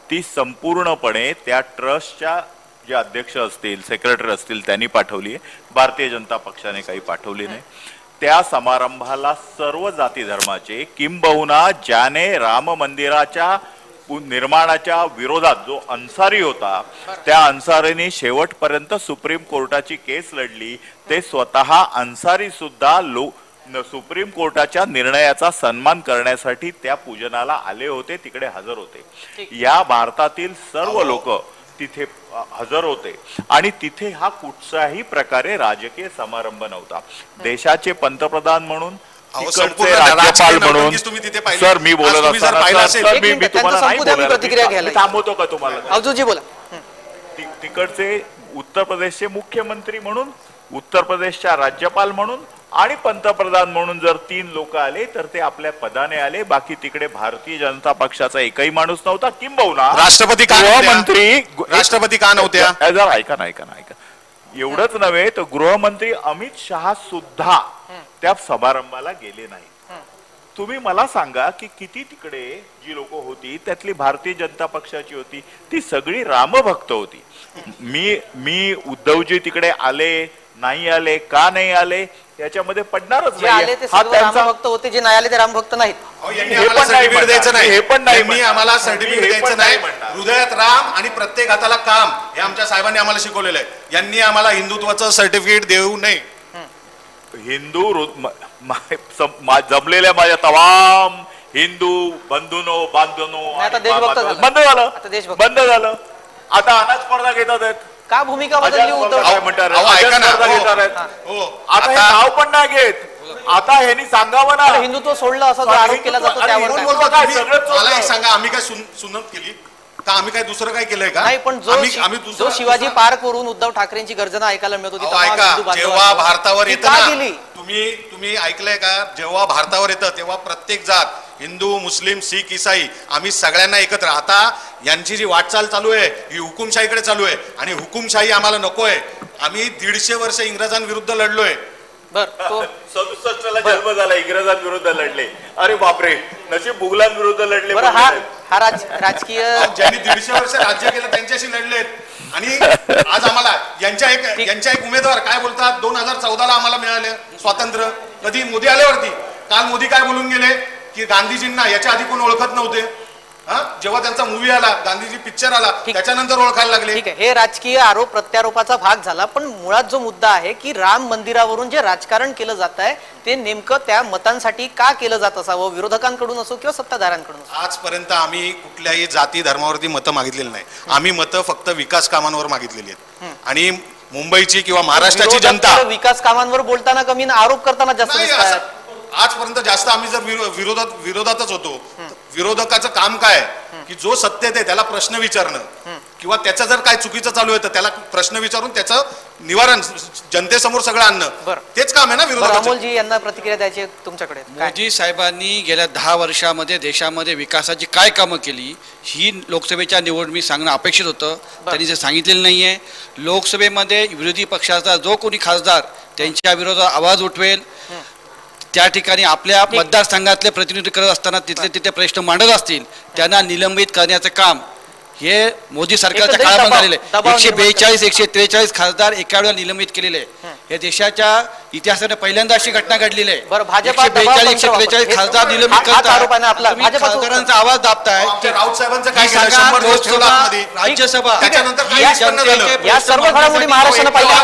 ती संपूर्णपणे त्या ट्रस्टच्या जे अध्यक्ष असतील, सेक्रेटरी असतील त्यांनी पाठवली आहे. भारतीय जनता पक्षाने काही पाठवली नाही. त्या समारंभाला सर्व जाती धर्माचे, किंबहुना ज्याने राम मंदिराच्या निर्माणाच्या विरोधात जो अन्सारी होता, त्या अन्सारीने शेवटपर्यंत सुप्रीम कोर्टाची केस लढली. ते स्वतः अन्सारी सुद्धा सुप्रीम कोर्टाच्या निर्णयाचा सन्मान करण्यासाठी त्या पूजनाला आले होते, तिकडे हजर होते. या भारतातील सर्व लोक तिथे हजर होते आणि तिथे हा कुठच्याही प्रकारे राजकीय समारंभ नव्हता. देशाचे पंतप्रधान म्हणून, राज्यपाल म्हणून, सर मी बोलत असताना सर मी तुम्हाला नाही बोलायला थांबवतो का? तुम्हाला अजूजी बोला. तिकडचे उत्तर प्रदेशचे मुख्यमंत्री म्हणून, उत्तर प्रदेशच्या राज्यपाल म्हणून आणि पंतप्रधान म्हणून जर 3 लोक आले तर ते आपल्या पदाने आले. बाकी तिकडे भारतीय जनता पक्षाचा एकही माणूस नव्हता. किंबहुना राष्ट्रपती का नव्हत्या? जरा ऐका ना. एवढंच नव्हे तर गृहमंत्री अमित शहा सुद्धा त्या समारंभाला गेले नाही. तुम्ही मला सांगा की किती तिकडे जी लोक होती त्यातली भारतीय जनता पक्षाची होती, ती सगळी रामभक्त होती. मी उद्धवजी तिकडे आले नाही आले, का नाही आले याच्यामध्ये पडणारच नाही. रामभक्त होते, जे नाही आले ते रामभक्त नाहीत. हे पण नाही. आम्हाला सर्टिफिकेट द्यायचं नाही. हृदयात राम आणि प्रत्येक हाताला काम, हे आमच्या साहेबांनी आम्हाला शिकवलेलं आहे. यांनी आम्हाला हिंदुत्वाचं सर्टिफिकेट देऊ नये. हिंदू जमलेल्या माझ्या तमाम हिंदू बंधूनो बंद झालं. आता अनाथ स्पर्धा घेतात आहेत. का भूमिका बदलली? आता हे नाव पण नाही घेत. आता ह्यांनी सांगावं ना, हिंदुत्व सोडलं असा जो आरोप केला जातो त्यावर मला सांगा, आम्ही काय सुन्नत केली का? आम्ही काय दुसरं काय केलंय का? नाही, पण जो शिवाजी पार्क वरून उद्धव ठाकरेंची गर्जना ऐकायला मिळत होती, जेव्हा भारतावर येतं ना, तुम्ही ऐकलंय का? जेव्हा भारतावर येतं तेव्हा प्रत्येक जात, हिंदू, मुस्लिम, शीख, ईसाई, आम्ही सगळ्यांना एकत्र. आता यांची जी वाटचाल चालू आहे ही हुकुमशाहीकडे चालू आहे आणि हुकुमशाही आम्हाला नको आहे. आम्ही 150 वर्ष इंग्रजांविरुद्ध लढलोय. बर तो 67 ला जन्म झाला, इंग्रजांविरुद्ध लढले. अरे बापरे, नशीब मुघलांविरुद्ध लढले. बरं हा राजकीय ज्यांनी 150 वर्ष राज्य केलं त्यांच्याशी लढलेत आणि आज आम्हाला यांच्या एक उमेदवार काय बोलतात 2014ला आम्हाला मिळालं स्वातंत्र्य. कधी मोदी आल्यावरती. काल मोदी काय बोलून गेले की गांधीजींना याच्या आधी कोण ओळखत नव्हते. जेव्हा त्यांचा मूवी आला, गांधीजी पिक्चर आला, त्याच्यानंतर ओळखायला लागले. ठीक आहे, हे राजकीय आरोप प्रत्यारोपाचा भाग झाला. पण मुळात जो मुद्दा आहे की राम मंदिरावरून जे राजकारण केलं जात आहे ते नेमकं त्या मतांसाठी का केलं जात असावं, विरोधकांकडून असो किंवा सत्ताधाऱ्यांकडून. आजपर्यंत आम्ही कुठल्याही जाती धर्मावरती मतं मागितलेली नाही. आम्ही मतं फक्त विकास कामांवर मागितलेली आहेत. आणि मुंबईची किंवा महाराष्ट्राची जनता विकास कामांवर बोलताना कमी आरोप करताना जास्त दिसतात. आजपर्यंत जास्त आम्ही जर विरोधातच होतो. विरोधकाचं काम काय की जो सत्तेत आहे त्याला प्रश्न विचारणं किंवा त्याचं जर काय चुकीचं चालू आहे तर त्याला प्रश्न विचारून त्याचं निवारण जनतेसमोर सगळं आणणं, तेच काम आहे ना विरोधकाचं. अमोलजी यांना प्रतिक्रिया द्यायची तुमच्याकडे. मोदी साहेबांनी गेल्या 10 वर्षामध्ये देशामध्ये विकासाची काय कामं केली ही लोकसभेच्या निवडणूक मी सांगणं अपेक्षित होतं. त्यांनी जे सांगितलेलं नाहीये. लोकसभेमध्ये विरोधी पक्षाचा जो कोणी खासदार त्यांच्या विरोधात आवाज उठवेल त्या ठिकाणी आपल्या मतदारसंघातले प्रतिनिधी करत असताना तिथले तिथे प्रश्न मांडत असतील त्यांना निलंबित करण्याचं काम हे मोदी सरकारच्या काळामध्ये झालेलं आहे. 142 143 खासदार एका वेळेला निलंबित केलेले. हे देशाच्या इतिहासाने पहिल्यांदा अशी घटना घडलेली आहे. 142 143 खासदार निलंबित करतात. खासदारांचा आवाज दाबताय. राऊत साहेबांचं काय केलं? राज्यसभा या सर्व घडामोडी महाराष्ट्रानं पाहिल्या,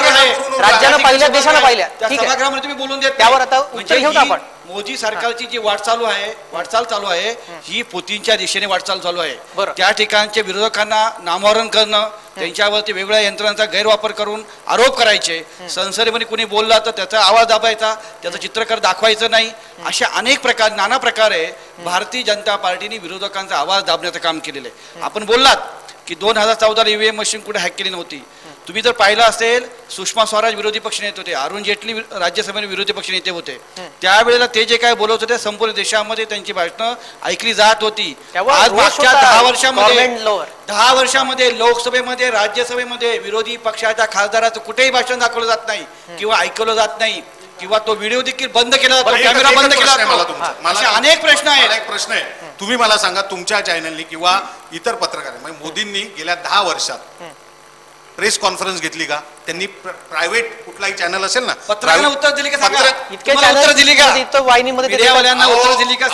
राज्यानं पाहिल्या, देशानं पाहिल्या. ठीक आहे, तुम्ही बोलून देत त्यावर आता उत्तर घेऊ आपण. मोदी सरकारची जी वाटचाल चालू आहे ही पुतीनच्या दिशेने वाटचाल चालू आहे. त्या ठिकाणच्या विरोधकांना नामोहरण करणं, त्यांच्यावरती वेगवेगळ्या यंत्रणांचा गैरवापर करून आरोप करायचे, संसदेमध्ये कोणी बोलला तर त्याचा आवाज दाबायचा, त्याचं चित्रकार दाखवायचं नाही, अशा अनेक प्रकार नाना प्रकारे भारतीय जनता पार्टीने विरोधकांचा आवाज दाबण्याचं काम केलेलं आहे. आपण बोललात की 2014 ईव्हीएम मशीन कुठे हॅक केली नव्हती. तुम्ही जर पाहिलं असेल सुषमा स्वराज विरोधी पक्ष नेते होते, अरुण जेटली राज्यसभेने विरोधी पक्ष नेते होते. त्यावेळेला ते जे काय बोलत होते संपूर्ण देशामध्ये त्यांची भाषणं ऐकली जात होती. आज मागच्या 10 वर्षामध्ये लोकसभेमध्ये राज्यसभेमध्ये विरोधी पक्षाच्या खासदाराचं कुठेही भाषण दाखवलं जात नाही किंवा ऐकवलं जात नाही किंवा तो व्हिडिओ देखील बंद केला जातो, कॅमेरा बंद केला जातो. असे अनेक प्रश्न आहेत. एक प्रश्न आहे, तुम्ही मला सांगा तुमच्या चॅनलनी किंवा इतर पत्रकार मोदींनी गेल्या 10 वर्षात प्रेस कॉन्फरन्स घेतली का? त्यांनी प्रायव्हेट कुठलाही चॅनल असेल ना पत्रकारांना उत्तर दिली का? इतके उत्तर दिली का? वाहिनीमध्ये उत्तर दिली का?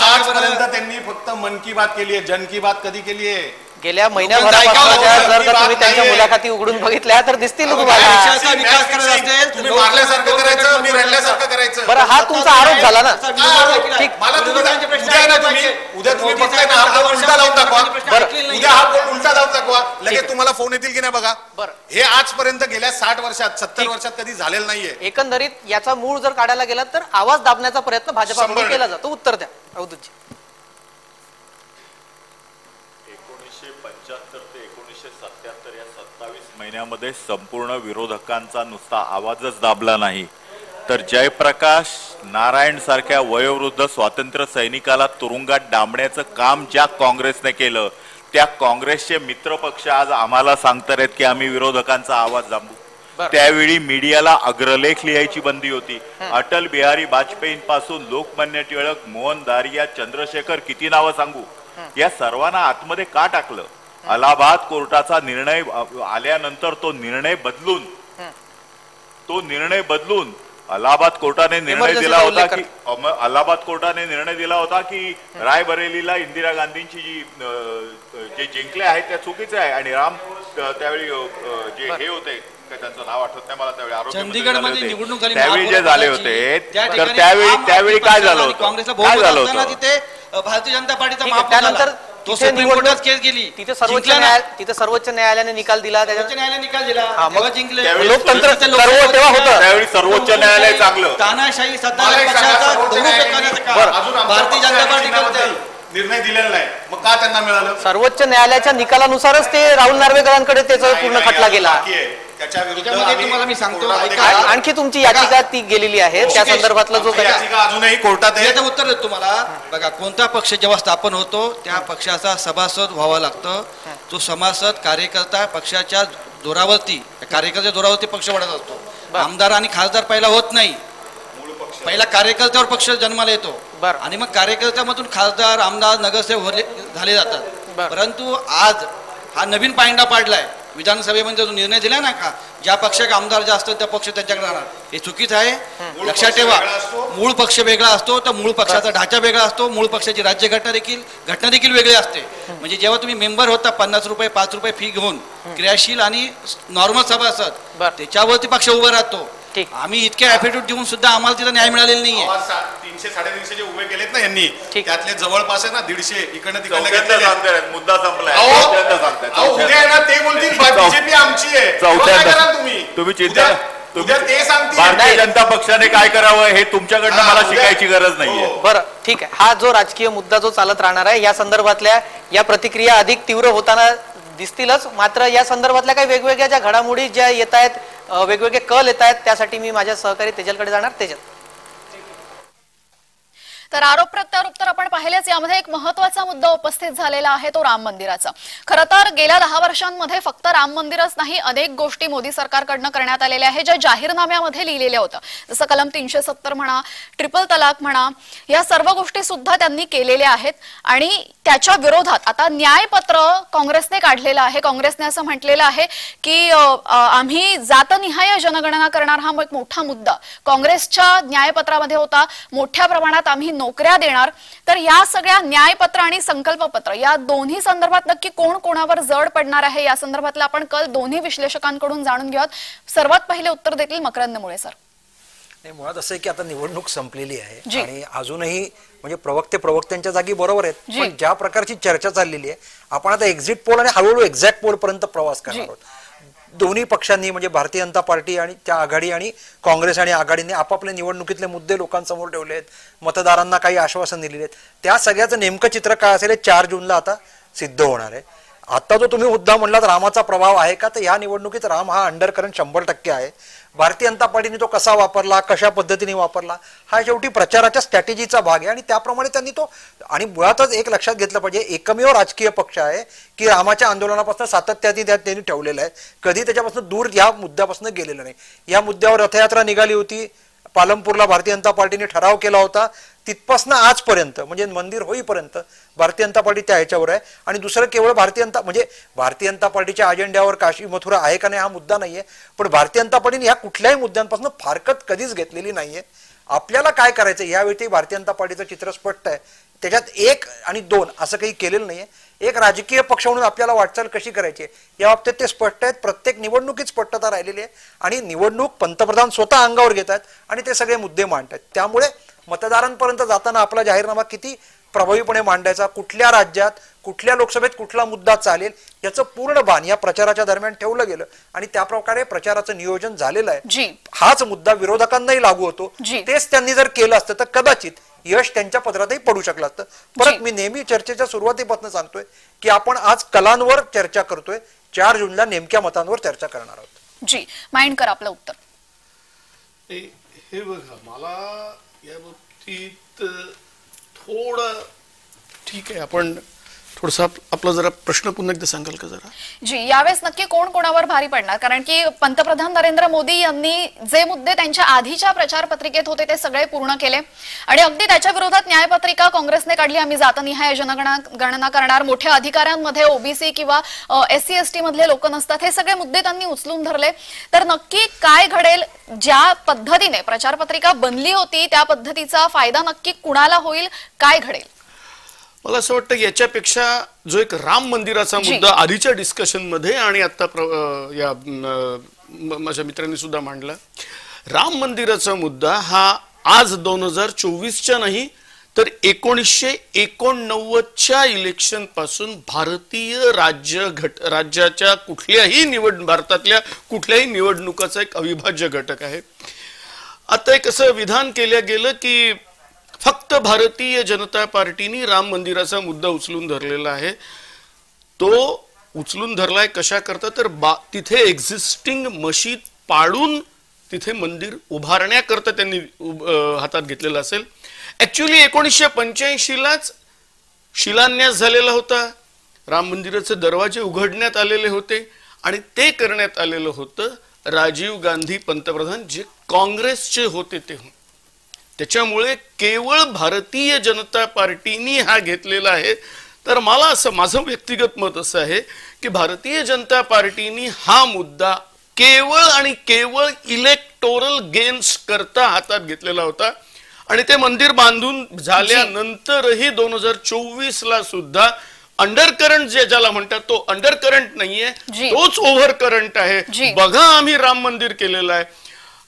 त्यांनी फक्त मन की बात केली आहे, जन की बात कधी केली आहे? गेल्या महिन्याभरापासून जर का तुम्ही त्यांच्या मुलाखती उघडून बघितल्या तर दिसतील तुम्हाला. विकास करत असेल तुम्ही मारल्यासारखं करायचं, मी रडल्यासारखं करायचं. बरं, हा तुमचा आरोप झाला ना. ठीक, मला उद्या तुम्ही बघताय ना, हा उलटा लावून दाखवा. उद्या हा उलटा लावून दाखवा, लगेच तुम्हाला फोन येतील की नाही बघा. हे आजपर्यंत गेल्या 60 वर्षात 70 वर्षात कधी झालेलं नाहीये. एकंदरीत याचा मूळ जर काढायला गेला तर आवाज दाबण्याचा प्रयत्न भाजपाकडून केला जातो. उत्तर द्या अवधूतजी. 1975 ते 1977 या 27 महिन्यामध्ये संपूर्ण विरोधकांचा नुसता आवाजच दाबला नाही तर जयप्रकाश नारायण सारख्या वयोवृद्ध स्वातंत्र्य सैनिकाला तुरुंगात डांबण्याचं काम ज्या काँग्रेसने केलं त्या काँग्रेसचे मित्रपक्ष आज आम्हाला सांगतात की आम्ही विरोधकांचा आवाज दाबू. त्यावेळी मीडियाला अग्रलेख लिहायची बंदी होती. अटल बिहारी वाजपेयींपासून लोकमान्य टिळक, मोहन दारिया, चंद्रशेखर, किती नावं सांगू, या सर्वांना आतमध्ये का टाकलं? अलाहाबाद कोर्टाचा निर्णय आल्यानंतर तो निर्णय बदलून अलाहाबाद कोर्टाने निर्णय दिला होता की रायबरेलीला इंदिरा गांधींची जे जिंकले आहेत त्या चुकीचे आहे आणि राम त्यावेळी जे हे होते त्यांचं नाव आठवत नाही मला, त्यावेळी त्यावेळी जे झाले होते तर त्यावेळी काय झालं होतं तिथे भारतीय जनता पार्टीचा त्यानंतर तिथे सर्वोच्च न्यायालयाने निकाल दिला. लोकतंत्र तेव्हा होतं, त्यावेळी सर्वोच्च न्यायालय चांगलं तानाशाही भारतीय जनता पार्टी निर्णय दिलेला नाही, मग का त्यांना मिळालं? सर्वोच्च न्यायालयाच्या निकालानुसारच ते राहुल नार्वेकरांकडे त्याचा पूर्ण खटला गेला. त्याच्या विरुद्ध त्याच्यामध्ये तुम्हाला मी सांगतो, कोर्टामध्ये ऐका. काय- आणखी तुमची याचिका ती गेलेली आहे त्या संदर्भातला जो आमची याचिका अजूनही कोर्टात आहे. याचं उत्तर देतो तुम्हाला. बघा, कोणता पक्ष जेव्हा स्थापन होतो त्या पक्षाचा सभासद व्हावा लागतं. तो सभासद कार्यकर्ता पक्षाच्या जोरावरती, कार्यकर्त्याच्या जोरावरती पक्ष वाढत असतो. आमदार आणि खासदार पहिला होत नाही, पहिला कार्यकर्त्यावर पक्ष जन्माला येतो आणि मग कार्यकर्त्यामधून खासदार, आमदार, नगरसेवक झाले जातात. परंतु आज हा नवीन पायंडा पाडलाय. विधानसभेमध्ये जो निर्णय दिला ना का ज्या पक्षाचे आमदार जास्त त्या पक्ष त्यांच्याकडे राहणार, हे चुकीचं आहे. लक्षात ठेवा, मूळ पक्ष वेगळा असतो तर मूळ पक्षाचा ढाचा वेगळा असतो. मूळ पक्षाची राज्यघटना देखील वेगळी असते. म्हणजे जेव्हा तुम्ही मेंबर होता 50 रुपये 5 रुपये फी घेऊन, क्रियाशील आणि नॉर्मल सभासद, त्याच्यावरती पक्ष उभा राहतो. आम्ही इतके ॲफिडेव्हिट देऊन सुद्धा आम्हाला तिथं न्याय मिळालेला नाहीये. 300-350 जे उभे केलेत ना यांनी, त्यातले जवळपास आहे ना 150 इकडनं तिकडनं चौथ्यांदा घेतलेले आहेत. सांगतायत, मुद्दा संपलाय. अहो, चौथ्यांदा सांगतायत. अहो, उद्या आहे ना ते बोलतील बीजेपी आमची आहे. मग काय कराल तुम्ही चिंता उद्या ते सांगतील. भारतीय जनता पक्षाने काय करावं हे तुमच्याकडनं मला शिकायची गरज नाहीये. बरं, ठीक आहे. हा जो राजकीय मुद्दा जो चालत राहणार आहे, या संदर्भातल्या या प्रतिक्रिया अधिक तीव्र होताना दिसतीलच. मात्र या संदर्भातल्या काही वेगवेगळ्या ज्या घडामोडी ज्या येत आहेत, वेगवेगळे कल येत आहेत, त्यासाठी मी माझ्या सहकारी तेजलकडे जाणार. तेजल, तर आरोप प्रत्यारोप तर आपण पाहिलेच. यामध्ये एक महत्वाचा मुद्दा उपस्थित झालेला आहे तो राम मंदिराचा. खरं तर गेल्या 10 वर्षांमध्ये फक्त राम मंदिरच नाही, अनेक गोष्टी मोदी सरकारकडनं करण्यात आलेल्या आहेत ज्या जाहीरनाम्यामध्ये लिहिलेल्या होत्या. जसं कलम 370 म्हणा, ट्रिपल तलाक म्हणा, या सर्व गोष्टी सुद्धा त्यांनी केलेल्या आहेत. आणि त्याच्या विरोधात आता न्यायपत्र काँग्रेसने काढलेलं आहे. काँग्रेसने असं म्हटलेलं आहे की आम्ही जातनिहाय जनगणना करणार. हा एक मोठा मुद्दा काँग्रेसच्या न्यायपत्रामध्ये होता. मोठ्या प्रमाणात आम्ही नोकऱ्या देणार. तर या सगळ्या न्यायपत्र आणि संकल्पपत्र या दोन्ही संदर्भात नक्की कोण कोणावर जड पडणार आहे या संदर्भातला आपण कल दोन्ही विश्लेषकांकडून जाणून घेऊयात. सर्वात पहिले उत्तर देतील मकरंद मुळे सर. नाही, मुळात असं आहे की आता निवडणूक संपलेली आहे आणि अजूनही म्हणजे प्रवक्त्यांच्या जागी बरोबर आहेत, पण ज्या प्रकारची चर्चा चाललेली आहे, आपण आता एक्झिट पोल आणि हळूहळू एक्झॅक्ट पोल पर्यंत प्रवास करणार आहोत. दोन्ही पक्षांनी म्हणजे भारतीय जनता पार्टी आणि त्या आघाडी आणि काँग्रेस आणि आघाडीने आपापले निवडणुकीतले मुद्दे लोकांसमोर ठेवले आहेत, मतदारांना काही आश्वासन दिलेले आहेत. त्या सगळ्याचं नेमकं चित्र काय असेल 4 जूनला आता सिद्ध होणार आहे. आता जो तुम्ही मुद्दा म्हणलात रामाचा प्रभाव आहे का, तर या निवडणुकीत राम हा अंडरकरंट 100% आहे. भारतीय जनता पार्टीने तो कसा वापरला, कशा पद्धतीने वापरला, हा शेवटी प्रचाराच्या स्ट्रॅटेजीचा भाग आहे आणि त्याप्रमाणे त्यांनी तो. आणि मुळातच एक लक्षात घेतलं पाहिजे, एकमेव राजकीय पक्ष आहे की रामाच्या आंदोलनापासून सातत्याने त्यांनी ठेवलेलं आहे, कधी त्याच्यापासून दूर या मुद्द्यापासून गेलेलं नाही. या मुद्द्यावर रथयात्रा निघाली होती, पालमपूरला भारतीय जनता पार्टीने ठराव केला होता, तिथपासून आजपर्यंत म्हणजे मंदिर होईपर्यंत भारतीय जनता पार्टी त्या ह्याच्यावर आहे. आणि दुसरं केवळ भारतीय जनता पार्टीच्या अजेंड्यावर काशी मथुरा आहे का नाही हा मुद्दा नाहीये, पण भारतीय जनता पार्टीने ह्या कुठल्याही मुद्द्यांपासून फारकत कधीच घेतलेली नाहीये. आपल्याला काय करायचं यावेळी भारतीय जनता पार्टीचं चित्र स्पष्ट आहे. त्याच्यात 1 आणि 2 असं काही केलेलं नाहीये. एक राजकीय पक्ष म्हणून आपल्याला वाटचाल कशी करायची या बाबतीत ते स्पष्ट आहेत. प्रत्येक निवडणुकीत स्पष्टता राहिलेली आहे आणि निवडणूक पंतप्रधान स्वतः अंगावर घेतात आणि ते सगळे मुद्दे मांडतात. त्यामुळे मतदारांपर्यंत जाताना आपला जाहीरनामा किती प्रभावीपणे मांडायचा, कुठल्या राज्यात कुठल्या लोकसभेत कुठला मुद्दा चालेल याचं पूर्ण भान या प्रचाराच्या दरम्यान ठेवलं गेलं आणि त्या प्रकारे प्रचाराचं नियोजन झालेलं आहे. हाच मुद्दा विरोधकांनाही लागू होतो. तेच त्यांनी जर केलं असतं तर कदाचित यश त्यांच्या पदरातही पडू शकलं असतं. परत मी नेहमी चर्चेच्या सुरुवातीपासून सांगतोय की आपण आज कलांवर चर्चा करतोय, 4 जूनला नेमक्या मतांवर चर्चा करणार आहोत. जी माइंड कर आपलं उत्तर. हे बघा, मला या बाबतीत थोडं ठीक आहे, आपण थोडंसं आपला जरा प्रश्न पुन्हा एकदा सांगाल का जरा. जी, यावेळेस नक्की कोण कोणावर भारी पडणार, कारण की पंतप्रधान नरेंद्र मोदी यांनी जे मुद्दे त्यांच्या आधीच्या प्रचार पत्रिकेत होते ते सगळे पूर्ण केले आणि अगदी त्याच्या विरोधात न्यायपत्रिका काँग्रेसने काढली. आम्ही जातनिहाय जनगणना करणार, मोठ्या अधिकाऱ्यांमध्ये ओबीसी किंवा SC ST मधले लोक नसतात, हे सगळे मुद्दे त्यांनी उचलून धरले. तर नक्की काय घडेल, ज्या पद्धतीने प्रचार पत्रिका बनली होती त्या पद्धतीचा फायदा नक्की कुणाला होईल, काय घडेल. मला असं वाटतं याच्यापेक्षा जो एक राम मंदिराचा मुद्दा आधीच्या डिस्कशन मध्ये आणि आता या माझ्या मित्रांनी सुद्धा मांडला, राम मंदिराचा मुद्दा हा आज 2024च्या नाही तर 1989च्या इलेक्शन पासून भारतीय राज्याच्या भारतातल्या कुठल्याही निवडणुकाचा एक अविभाज्य घटक आहे. आता एक असं विधान केलं गेलं की फक्त भारतीय जनता पार्टीने राम मंदिराचा मुद्दा उचलून धरलेला आहे. तो उचलून धरलाय कशा करता तर तिथे एक्झिस्टिंग मशीद पाडून तिथे मंदिर उभारण्याकरता त्यांनी हातात घेतलेलं असेल. ऍक्च्युली 1985लाच शिलान्यास झालेला होता, राम मंदिराचे दरवाजे उघडण्यात आलेले होते आणि ते करण्यात आलेलं होतं राजीव गांधी पंतप्रधान जे काँग्रेसचे होते तेव्हा. त्याच्यामुळे केवळ भारतीय जनता पार्टीनी हा घेतलेला आहे. तर मला असं माझं व्यक्तिगत मत असं आहे की भारतीय जनता पार्टीनी हा मुद्दा केवळ आणि केवळ इलेक्टोरल गेन्स करता हातात घेतलेला होता आणि ते मंदिर बांधून झाल्यानंतरही 2024ला सुद्धा अंडर करंट जे ज्याला म्हणतात तो अंडर करंट नाहीये, तोच ओव्हर करंट आहे. बघा आम्ही राम मंदिर केलेलं आहे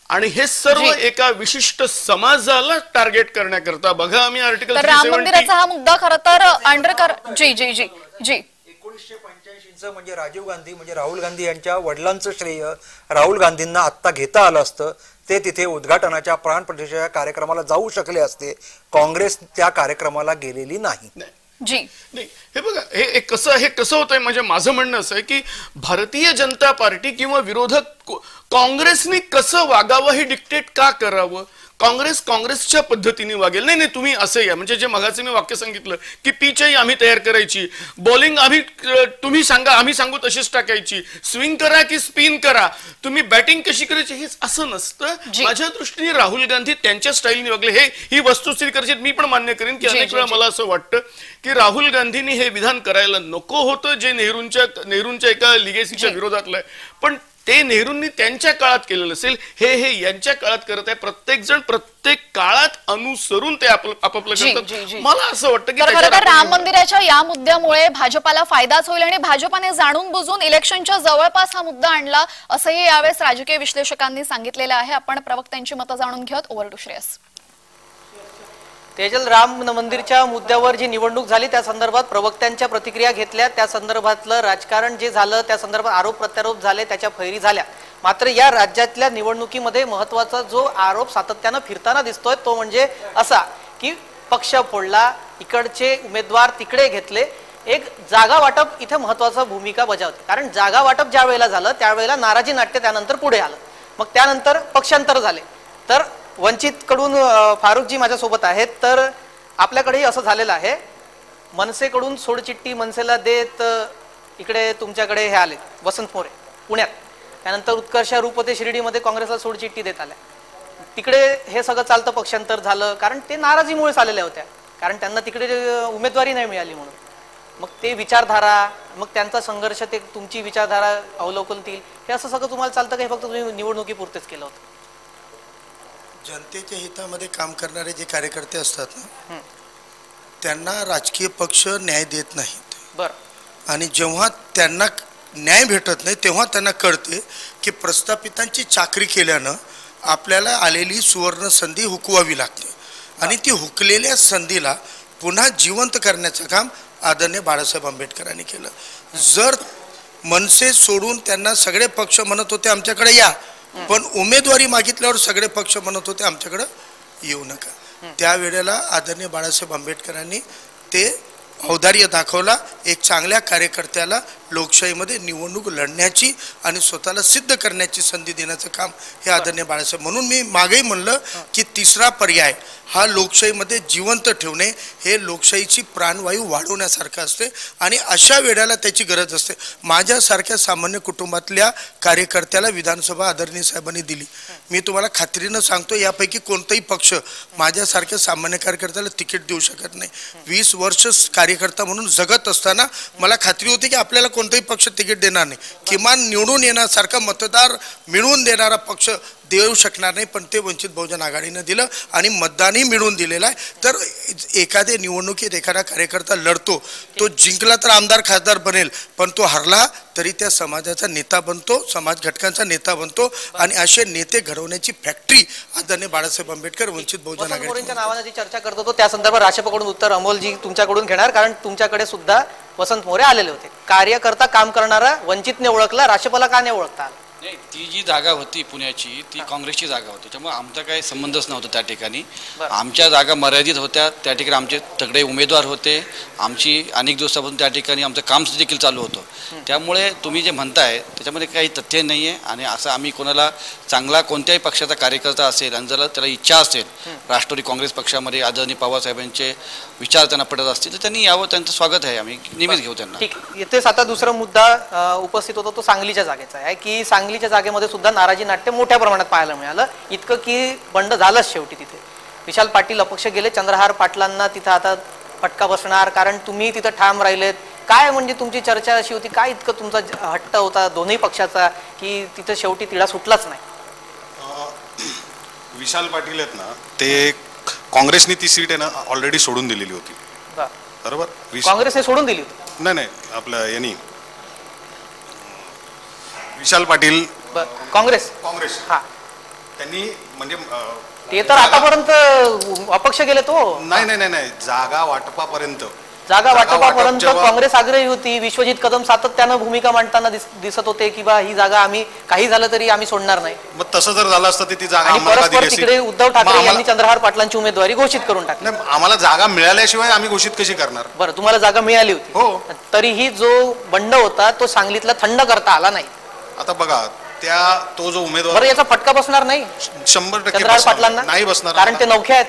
आणि हे सर्व एका विशिष्ट समाजाला टार्गेट करण्याकरता. बघा आम्ही आर्टिकल राम मंदिराचा हा मुद्दा खरं तर अंडर जी जी जी जी 1985 म्हणजे राजीव गांधी म्हणजे राहुल गांधी यांच्या वडिलांचं श्रेय राहुल गांधींना आत्ता घेता आलं असतं. ते तिथे उद्घाटनाच्या प्राणप्रतिष्ठेच्या कार्यक्रमाला जाऊ शकले असते. काँग्रेस त्या कार्यक्रमाला गेलेली नाही. जी नाही, हे बघा हे कसं होतंय म्हणजे माझं म्हणणं असं आहे की भारतीय जनता पार्टी किंवा विरोधक काँग्रेसनी कसं वागावं हे डिक्टेट का करावं. काँग्रेसच्या पद्धतीने वागेल. नाही तुम्ही असं या म्हणजे जे मगाचे मी वाक्य सांगितलं की पिचही आम्ही तयार करायची, बॉलिंग आम्ही तुम्ही सांगा आम्ही सांगू तशीच टाकायची, स्विंग करा की स्पिन करा, तुम्ही बॅटिंग कशी करायची हे असं नसतं. माझ्या दृष्टीने राहुल गांधी त्यांच्या स्टाईलने वागले. ही वस्तुस्थिती कदाचित मी पण मान्य करेन की अनेक वेळा मला असं वाटतं की राहुल गांधींनी हे विधान करायला नको होतं जे नेहरूंच्या एका लिगेसीच्या विरोधातलं आहे. पण ते नेहरूंनी त्यांच्या काळात केलेलं असेल, हे यांच्या काळात करत आहे. प्रत्येक जण प्रत्येक काळात अनुसरून ते आपापलं करतात. मला असं वाटतं की राम मंदिराच्या या मुद्द्यामुळे भाजपाला फायदाच होईल आणि भाजपाने जाणून बुजून इलेक्शनच्या जवळपास हा मुद्दा आणला असंही यावेळेस राजकीय विश्लेषकांनी सांगितलेलं आहे. आपण प्रवक्त्यांची मतं जाणून घेऊयात. Over to Shreyas. तेजल, राम मंदिरच्या मुद्द्यावर जी निवडणूक झाली त्या संदर्भात प्रवक्त्यांच्या प्रतिक्रिया घेतल्या, त्या संदर्भातलं राजकारण जे झालं त्या संदर्भात आरोप प्रत्यारोप झाले, त्याच्या फैरी झाल्या. मात्र या राज्यातल्या निवडणुकीमध्ये महत्वाचा जो आरोप सातत्यानं फिरताना दिसतोय तो म्हणजे असा की पक्ष फोडला, इकडचे उमेदवार तिकडे घेतले. एक जागा वाटप इथे महत्वाचा भूमिका बजावते. कारण जागा वाटप ज्या वेळेला झालं त्यावेळेला नाराजी नाट्य त्यानंतर पुढे आलं, मग त्यानंतर पक्षांतर झाले. तर वंचित कडून फारुखजी माझ्यासोबत आहेत. तर आपल्याकडेही असं झालेलं आहे, मनसेकडून सोडचिठ्ठी मनसेला देत इकडे तुमच्याकडे हे आले वसंत मोरे पुण्यात, त्यानंतर उत्कर्ष रूपते शिर्डीमध्ये काँग्रेसला सोडचिठ्ठी देत आल्या. तिकडे हे सगळं चालतं, पक्षांतर झालं कारण ते नाराजीमुळेच आलेल्या होत्या, कारण त्यांना तिकडे उमेदवारी नाही मिळाली म्हणून. मग ते विचारधारा, मग त्यांचा संघर्ष, ते तुमची विचारधारा अवलोकनतील, हे असं सगळं तुम्हाला चालतं का हे फक्त तुम्ही निवडणुकीपुरतेच केलं होतं? जनतेच्या हितामध्ये काम करणारे जे कार्यकर्ते असतात ना त्यांना राजकीय पक्ष न्याय देत नाहीत. बरं. आणि जेव्हा त्यांना न्याय भेटत नाही तेव्हा त्यांना कळते की प्रस्थापितांची चाकरी केल्यानं आपल्याला आलेली सुवर्ण संधी हुकवावी लागते आणि ती हुकलेल्या संधीला पुन्हा जिवंत करण्याचं काम आदरणीय बाळासाहेब आंबेडकरांनी केलं. जर मनसे सोडून त्यांना सगळे पक्ष म्हणत होते आमच्याकडे या, पण उमेदवारी मागितल्यावर सगळे पक्ष म्हणत होते आमच्याकडे येऊ नका. त्यावेळेला आदरणीय बाळासाहेब आंबेडकरांनी ते औदार्य दाखवला. एक चांगल्या कार्यकर्त्याला लोकशाहीमध्ये निवडणूक लढण्याची आणि स्वतःला सिद्ध करण्याची संधी देण्याचं काम हे आदरणीय बाळासाहेब. म्हणून मी मागेही म्हणलं की तिसरा पर्याय हा लोकशाहीमध्ये जिवंत ठेवणे हे लोकशाहीची प्राणवायू वाढवण्यासारखं असते आणि अशा वेळेला त्याची गरज असते. माझ्यासारख्या सामान्य कुटुंबातल्या कार्यकर्त्याला विधानसभा आदरणीय साहेबांनी दिली. मी तुम्हाला खात्रीनं सांगतो यापैकी कोणताही पक्ष माझ्यासारख्या सामान्य कार्यकर्त्याला तिकीट देऊ शकत नाही. 20 वर्ष कार्यकर्ता म्हणून जगत असताना मला खात्री होती की आपल्याला कोणताही पक्ष तिकीट देणार नाही, किमान निवडून येण्यासारखा मतदार मिळवून देणारा पक्ष देऊ शकणार नाही, पण ते वंचित बहुजन आघाडीनं दिलं आणि मतदानही मिळवून दिलेलं आहे. तर एखाद्या निवडणुकीत एखादा कार्यकर्ता लढतो, तो जिंकला तर आमदार खासदार बनेल, पण तो हरला तरी त्या समाजाचा नेता बनतो, समाज घटकांचा नेता बनतो आणि असे नेते घडवण्याची फॅक्टरी आदरणीय बाळासाहेब आंबेडकर वंचित बहुजन आघाडीच्या नावाने जी चर्चा करत होतो त्या संदर्भात राष्ट्रपकडून उत्तर अमोलजी तुमच्याकडून घेणार, कारण तुमच्याकडे सुद्धा वसंत मोरे आलेले होते. कार्यकर्ता काम करणारा वंचितने ओळखला, राष्ट्रपला का नाही ओळखता? नाही, ती जी जागा होती पुण्याची ती काँग्रेसची जागा होती, त्यामुळे आमचा काही संबंधच नव्हता त्या ठिकाणी. आमच्या जागा मर्यादित होत्या, त्या ठिकाणी आमचे तगडे उमेदवार होते, आमची अनेक दिवसापासून त्या ठिकाणी आमचं काम देखील चालू होतं. त्यामुळे तुम्ही जे म्हणताय त्याच्यामध्ये काही तथ्य नाही आहे. आणि असं आम्ही कोणाला चांगला कोणत्याही पक्षाचा कार्यकर्ता असेल आणि जर त्याला इच्छा असेल राष्ट्रवादी काँग्रेस पक्षामध्ये आदरणीय पवारसाहेबांचे विचार त्यांना पडत असतील तर त्यांनी यावं, त्यांचं स्वागत आहे, आम्ही नेहमीच घेऊ त्यांना. ठीक. इथेच आता दुसरा मुद्दा उपस्थित होता तो सांगलीच्या जागेचा आहे की सांगलीच्या जागेमध्ये सुद्धा नाराजी नाट्य मोठ्या प्रमाणात पाहायला मिळालं, इतकं की बंड झालंच शेवटी तिथे. विशाल पाटील अपक्ष गेले, चंद्रहार पाटलांना तिथं आता फटका बसणार कारण तुम्ही तिथं ठाम राहिलेत. काय म्हणजे तुमची चर्चा अशी होती, काय इतकं तुमचा हट्ट होता दोन्ही पक्षाचा की तिथं शेवटी तिढा सुटलाच नाही? विशाल पाटील आहेत ना, ते काँग्रेसने ती सीट आहे ना ऑलरेडी सोडून दिलेली होती, बरोबर? काँग्रेसने सोडून दिली होती? नाही, आपलं यांनी विशाल पाटील काँग्रेस हा त्यांनी म्हणजे ते तर आतापर्यंत अपक्ष गेले तो. नाही, जागा वाटपापर्यंत काँग्रेस आग्रही होती. विश्वजित कदम सातत्यानं भूमिका मांडताना दिसत होते की बा ही जागा आम्ही काही झालं तरी आम्ही सोडणार नाही. मग तसं जर झालं असतं ती जागा परस्पर तिकडे उद्धव ठाकरे यांनी चंद्रहार पाटलांची उमेदवारी घोषित करून टाकली. आम्हाला जागा मिळाल्याशिवाय आम्ही घोषित कशी करणार? बरं, तुम्हाला जागा मिळाली होती, हो, तरीही जो बंड होता तो सांगलीतला थंड करता आला नाही. आता बघा तो जो उमेदवार, बरं याचा फटका बसणार नाही 100% चंद्रहार पाटलांना? नाही बसणार, कारण ते नौखे आहेत.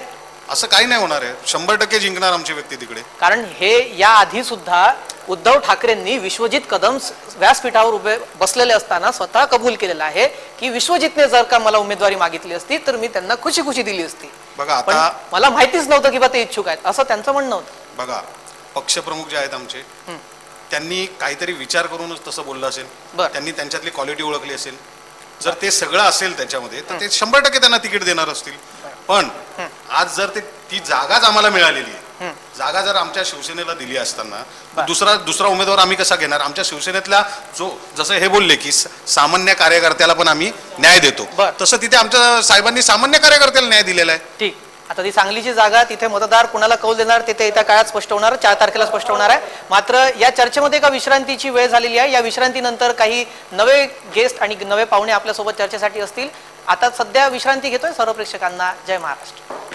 असं काही नाही होणार आहे, 100% जिंकणार आमची व्यक्ती तिकडे. कारण हे या आधी सुद्धा उद्धव ठाकरेंनी विश्वजित कदम व्यासपीठावर उभे बसलेले असताना स्वतः कबूल केलेलं आहे की विश्वजितने जर का मला उमेदवारी मागितली असती तर मी त्यांना खुशी खुशी दिली असती. बघा आता मला माहितीच नव्हतं की बा ते इच्छुक आहेत असं त्यांचं म्हणणं होतं. बघा पक्षप्रमुख जे आहेत आमचे, त्यांनी काहीतरी विचार करूनच तसं बोललं असेल, त्यांनी त्यांच्यातली क्वालिटी ओळखली असेल. जर ते सगळं असेल त्याच्यामध्ये तर ते 100% त्यांना तिकीट देणार असतील. पण आज जर ती जागाच आम्हाला मिळालेली आहे, जागा जर आमच्या शिवसेनेला दिली असताना दुसरा उमेदवार आम्ही कसा घेणार? आमच्या शिवसेनेतल्या जो जसं हे बोलले की सामान्य कार्यकर्त्याला पण आम्ही न्याय देतो, तसं तिथे आमच्या साहेबांनी सामान्य कार्यकर्त्याला न्याय दिलेला आहे. ठीक. आता ती सांगलीची जागा, तिथे मतदार कुणाला कौल देणार ते येत्या काळात स्पष्ट होणार, 4 तारखेला स्पष्ट होणार आहे. मात्र या चर्चेमध्ये एका विश्रांतीची वेळ झालेली आहे. या विश्रांतीनंतर काही नवे गेस्ट आणि नवे पाहुणे आपल्यासोबत चर्चेसाठी असतील. आता सध्या विश्रांती घेतोय. सर्व प्रेक्षकांना जय महाराष्ट्र.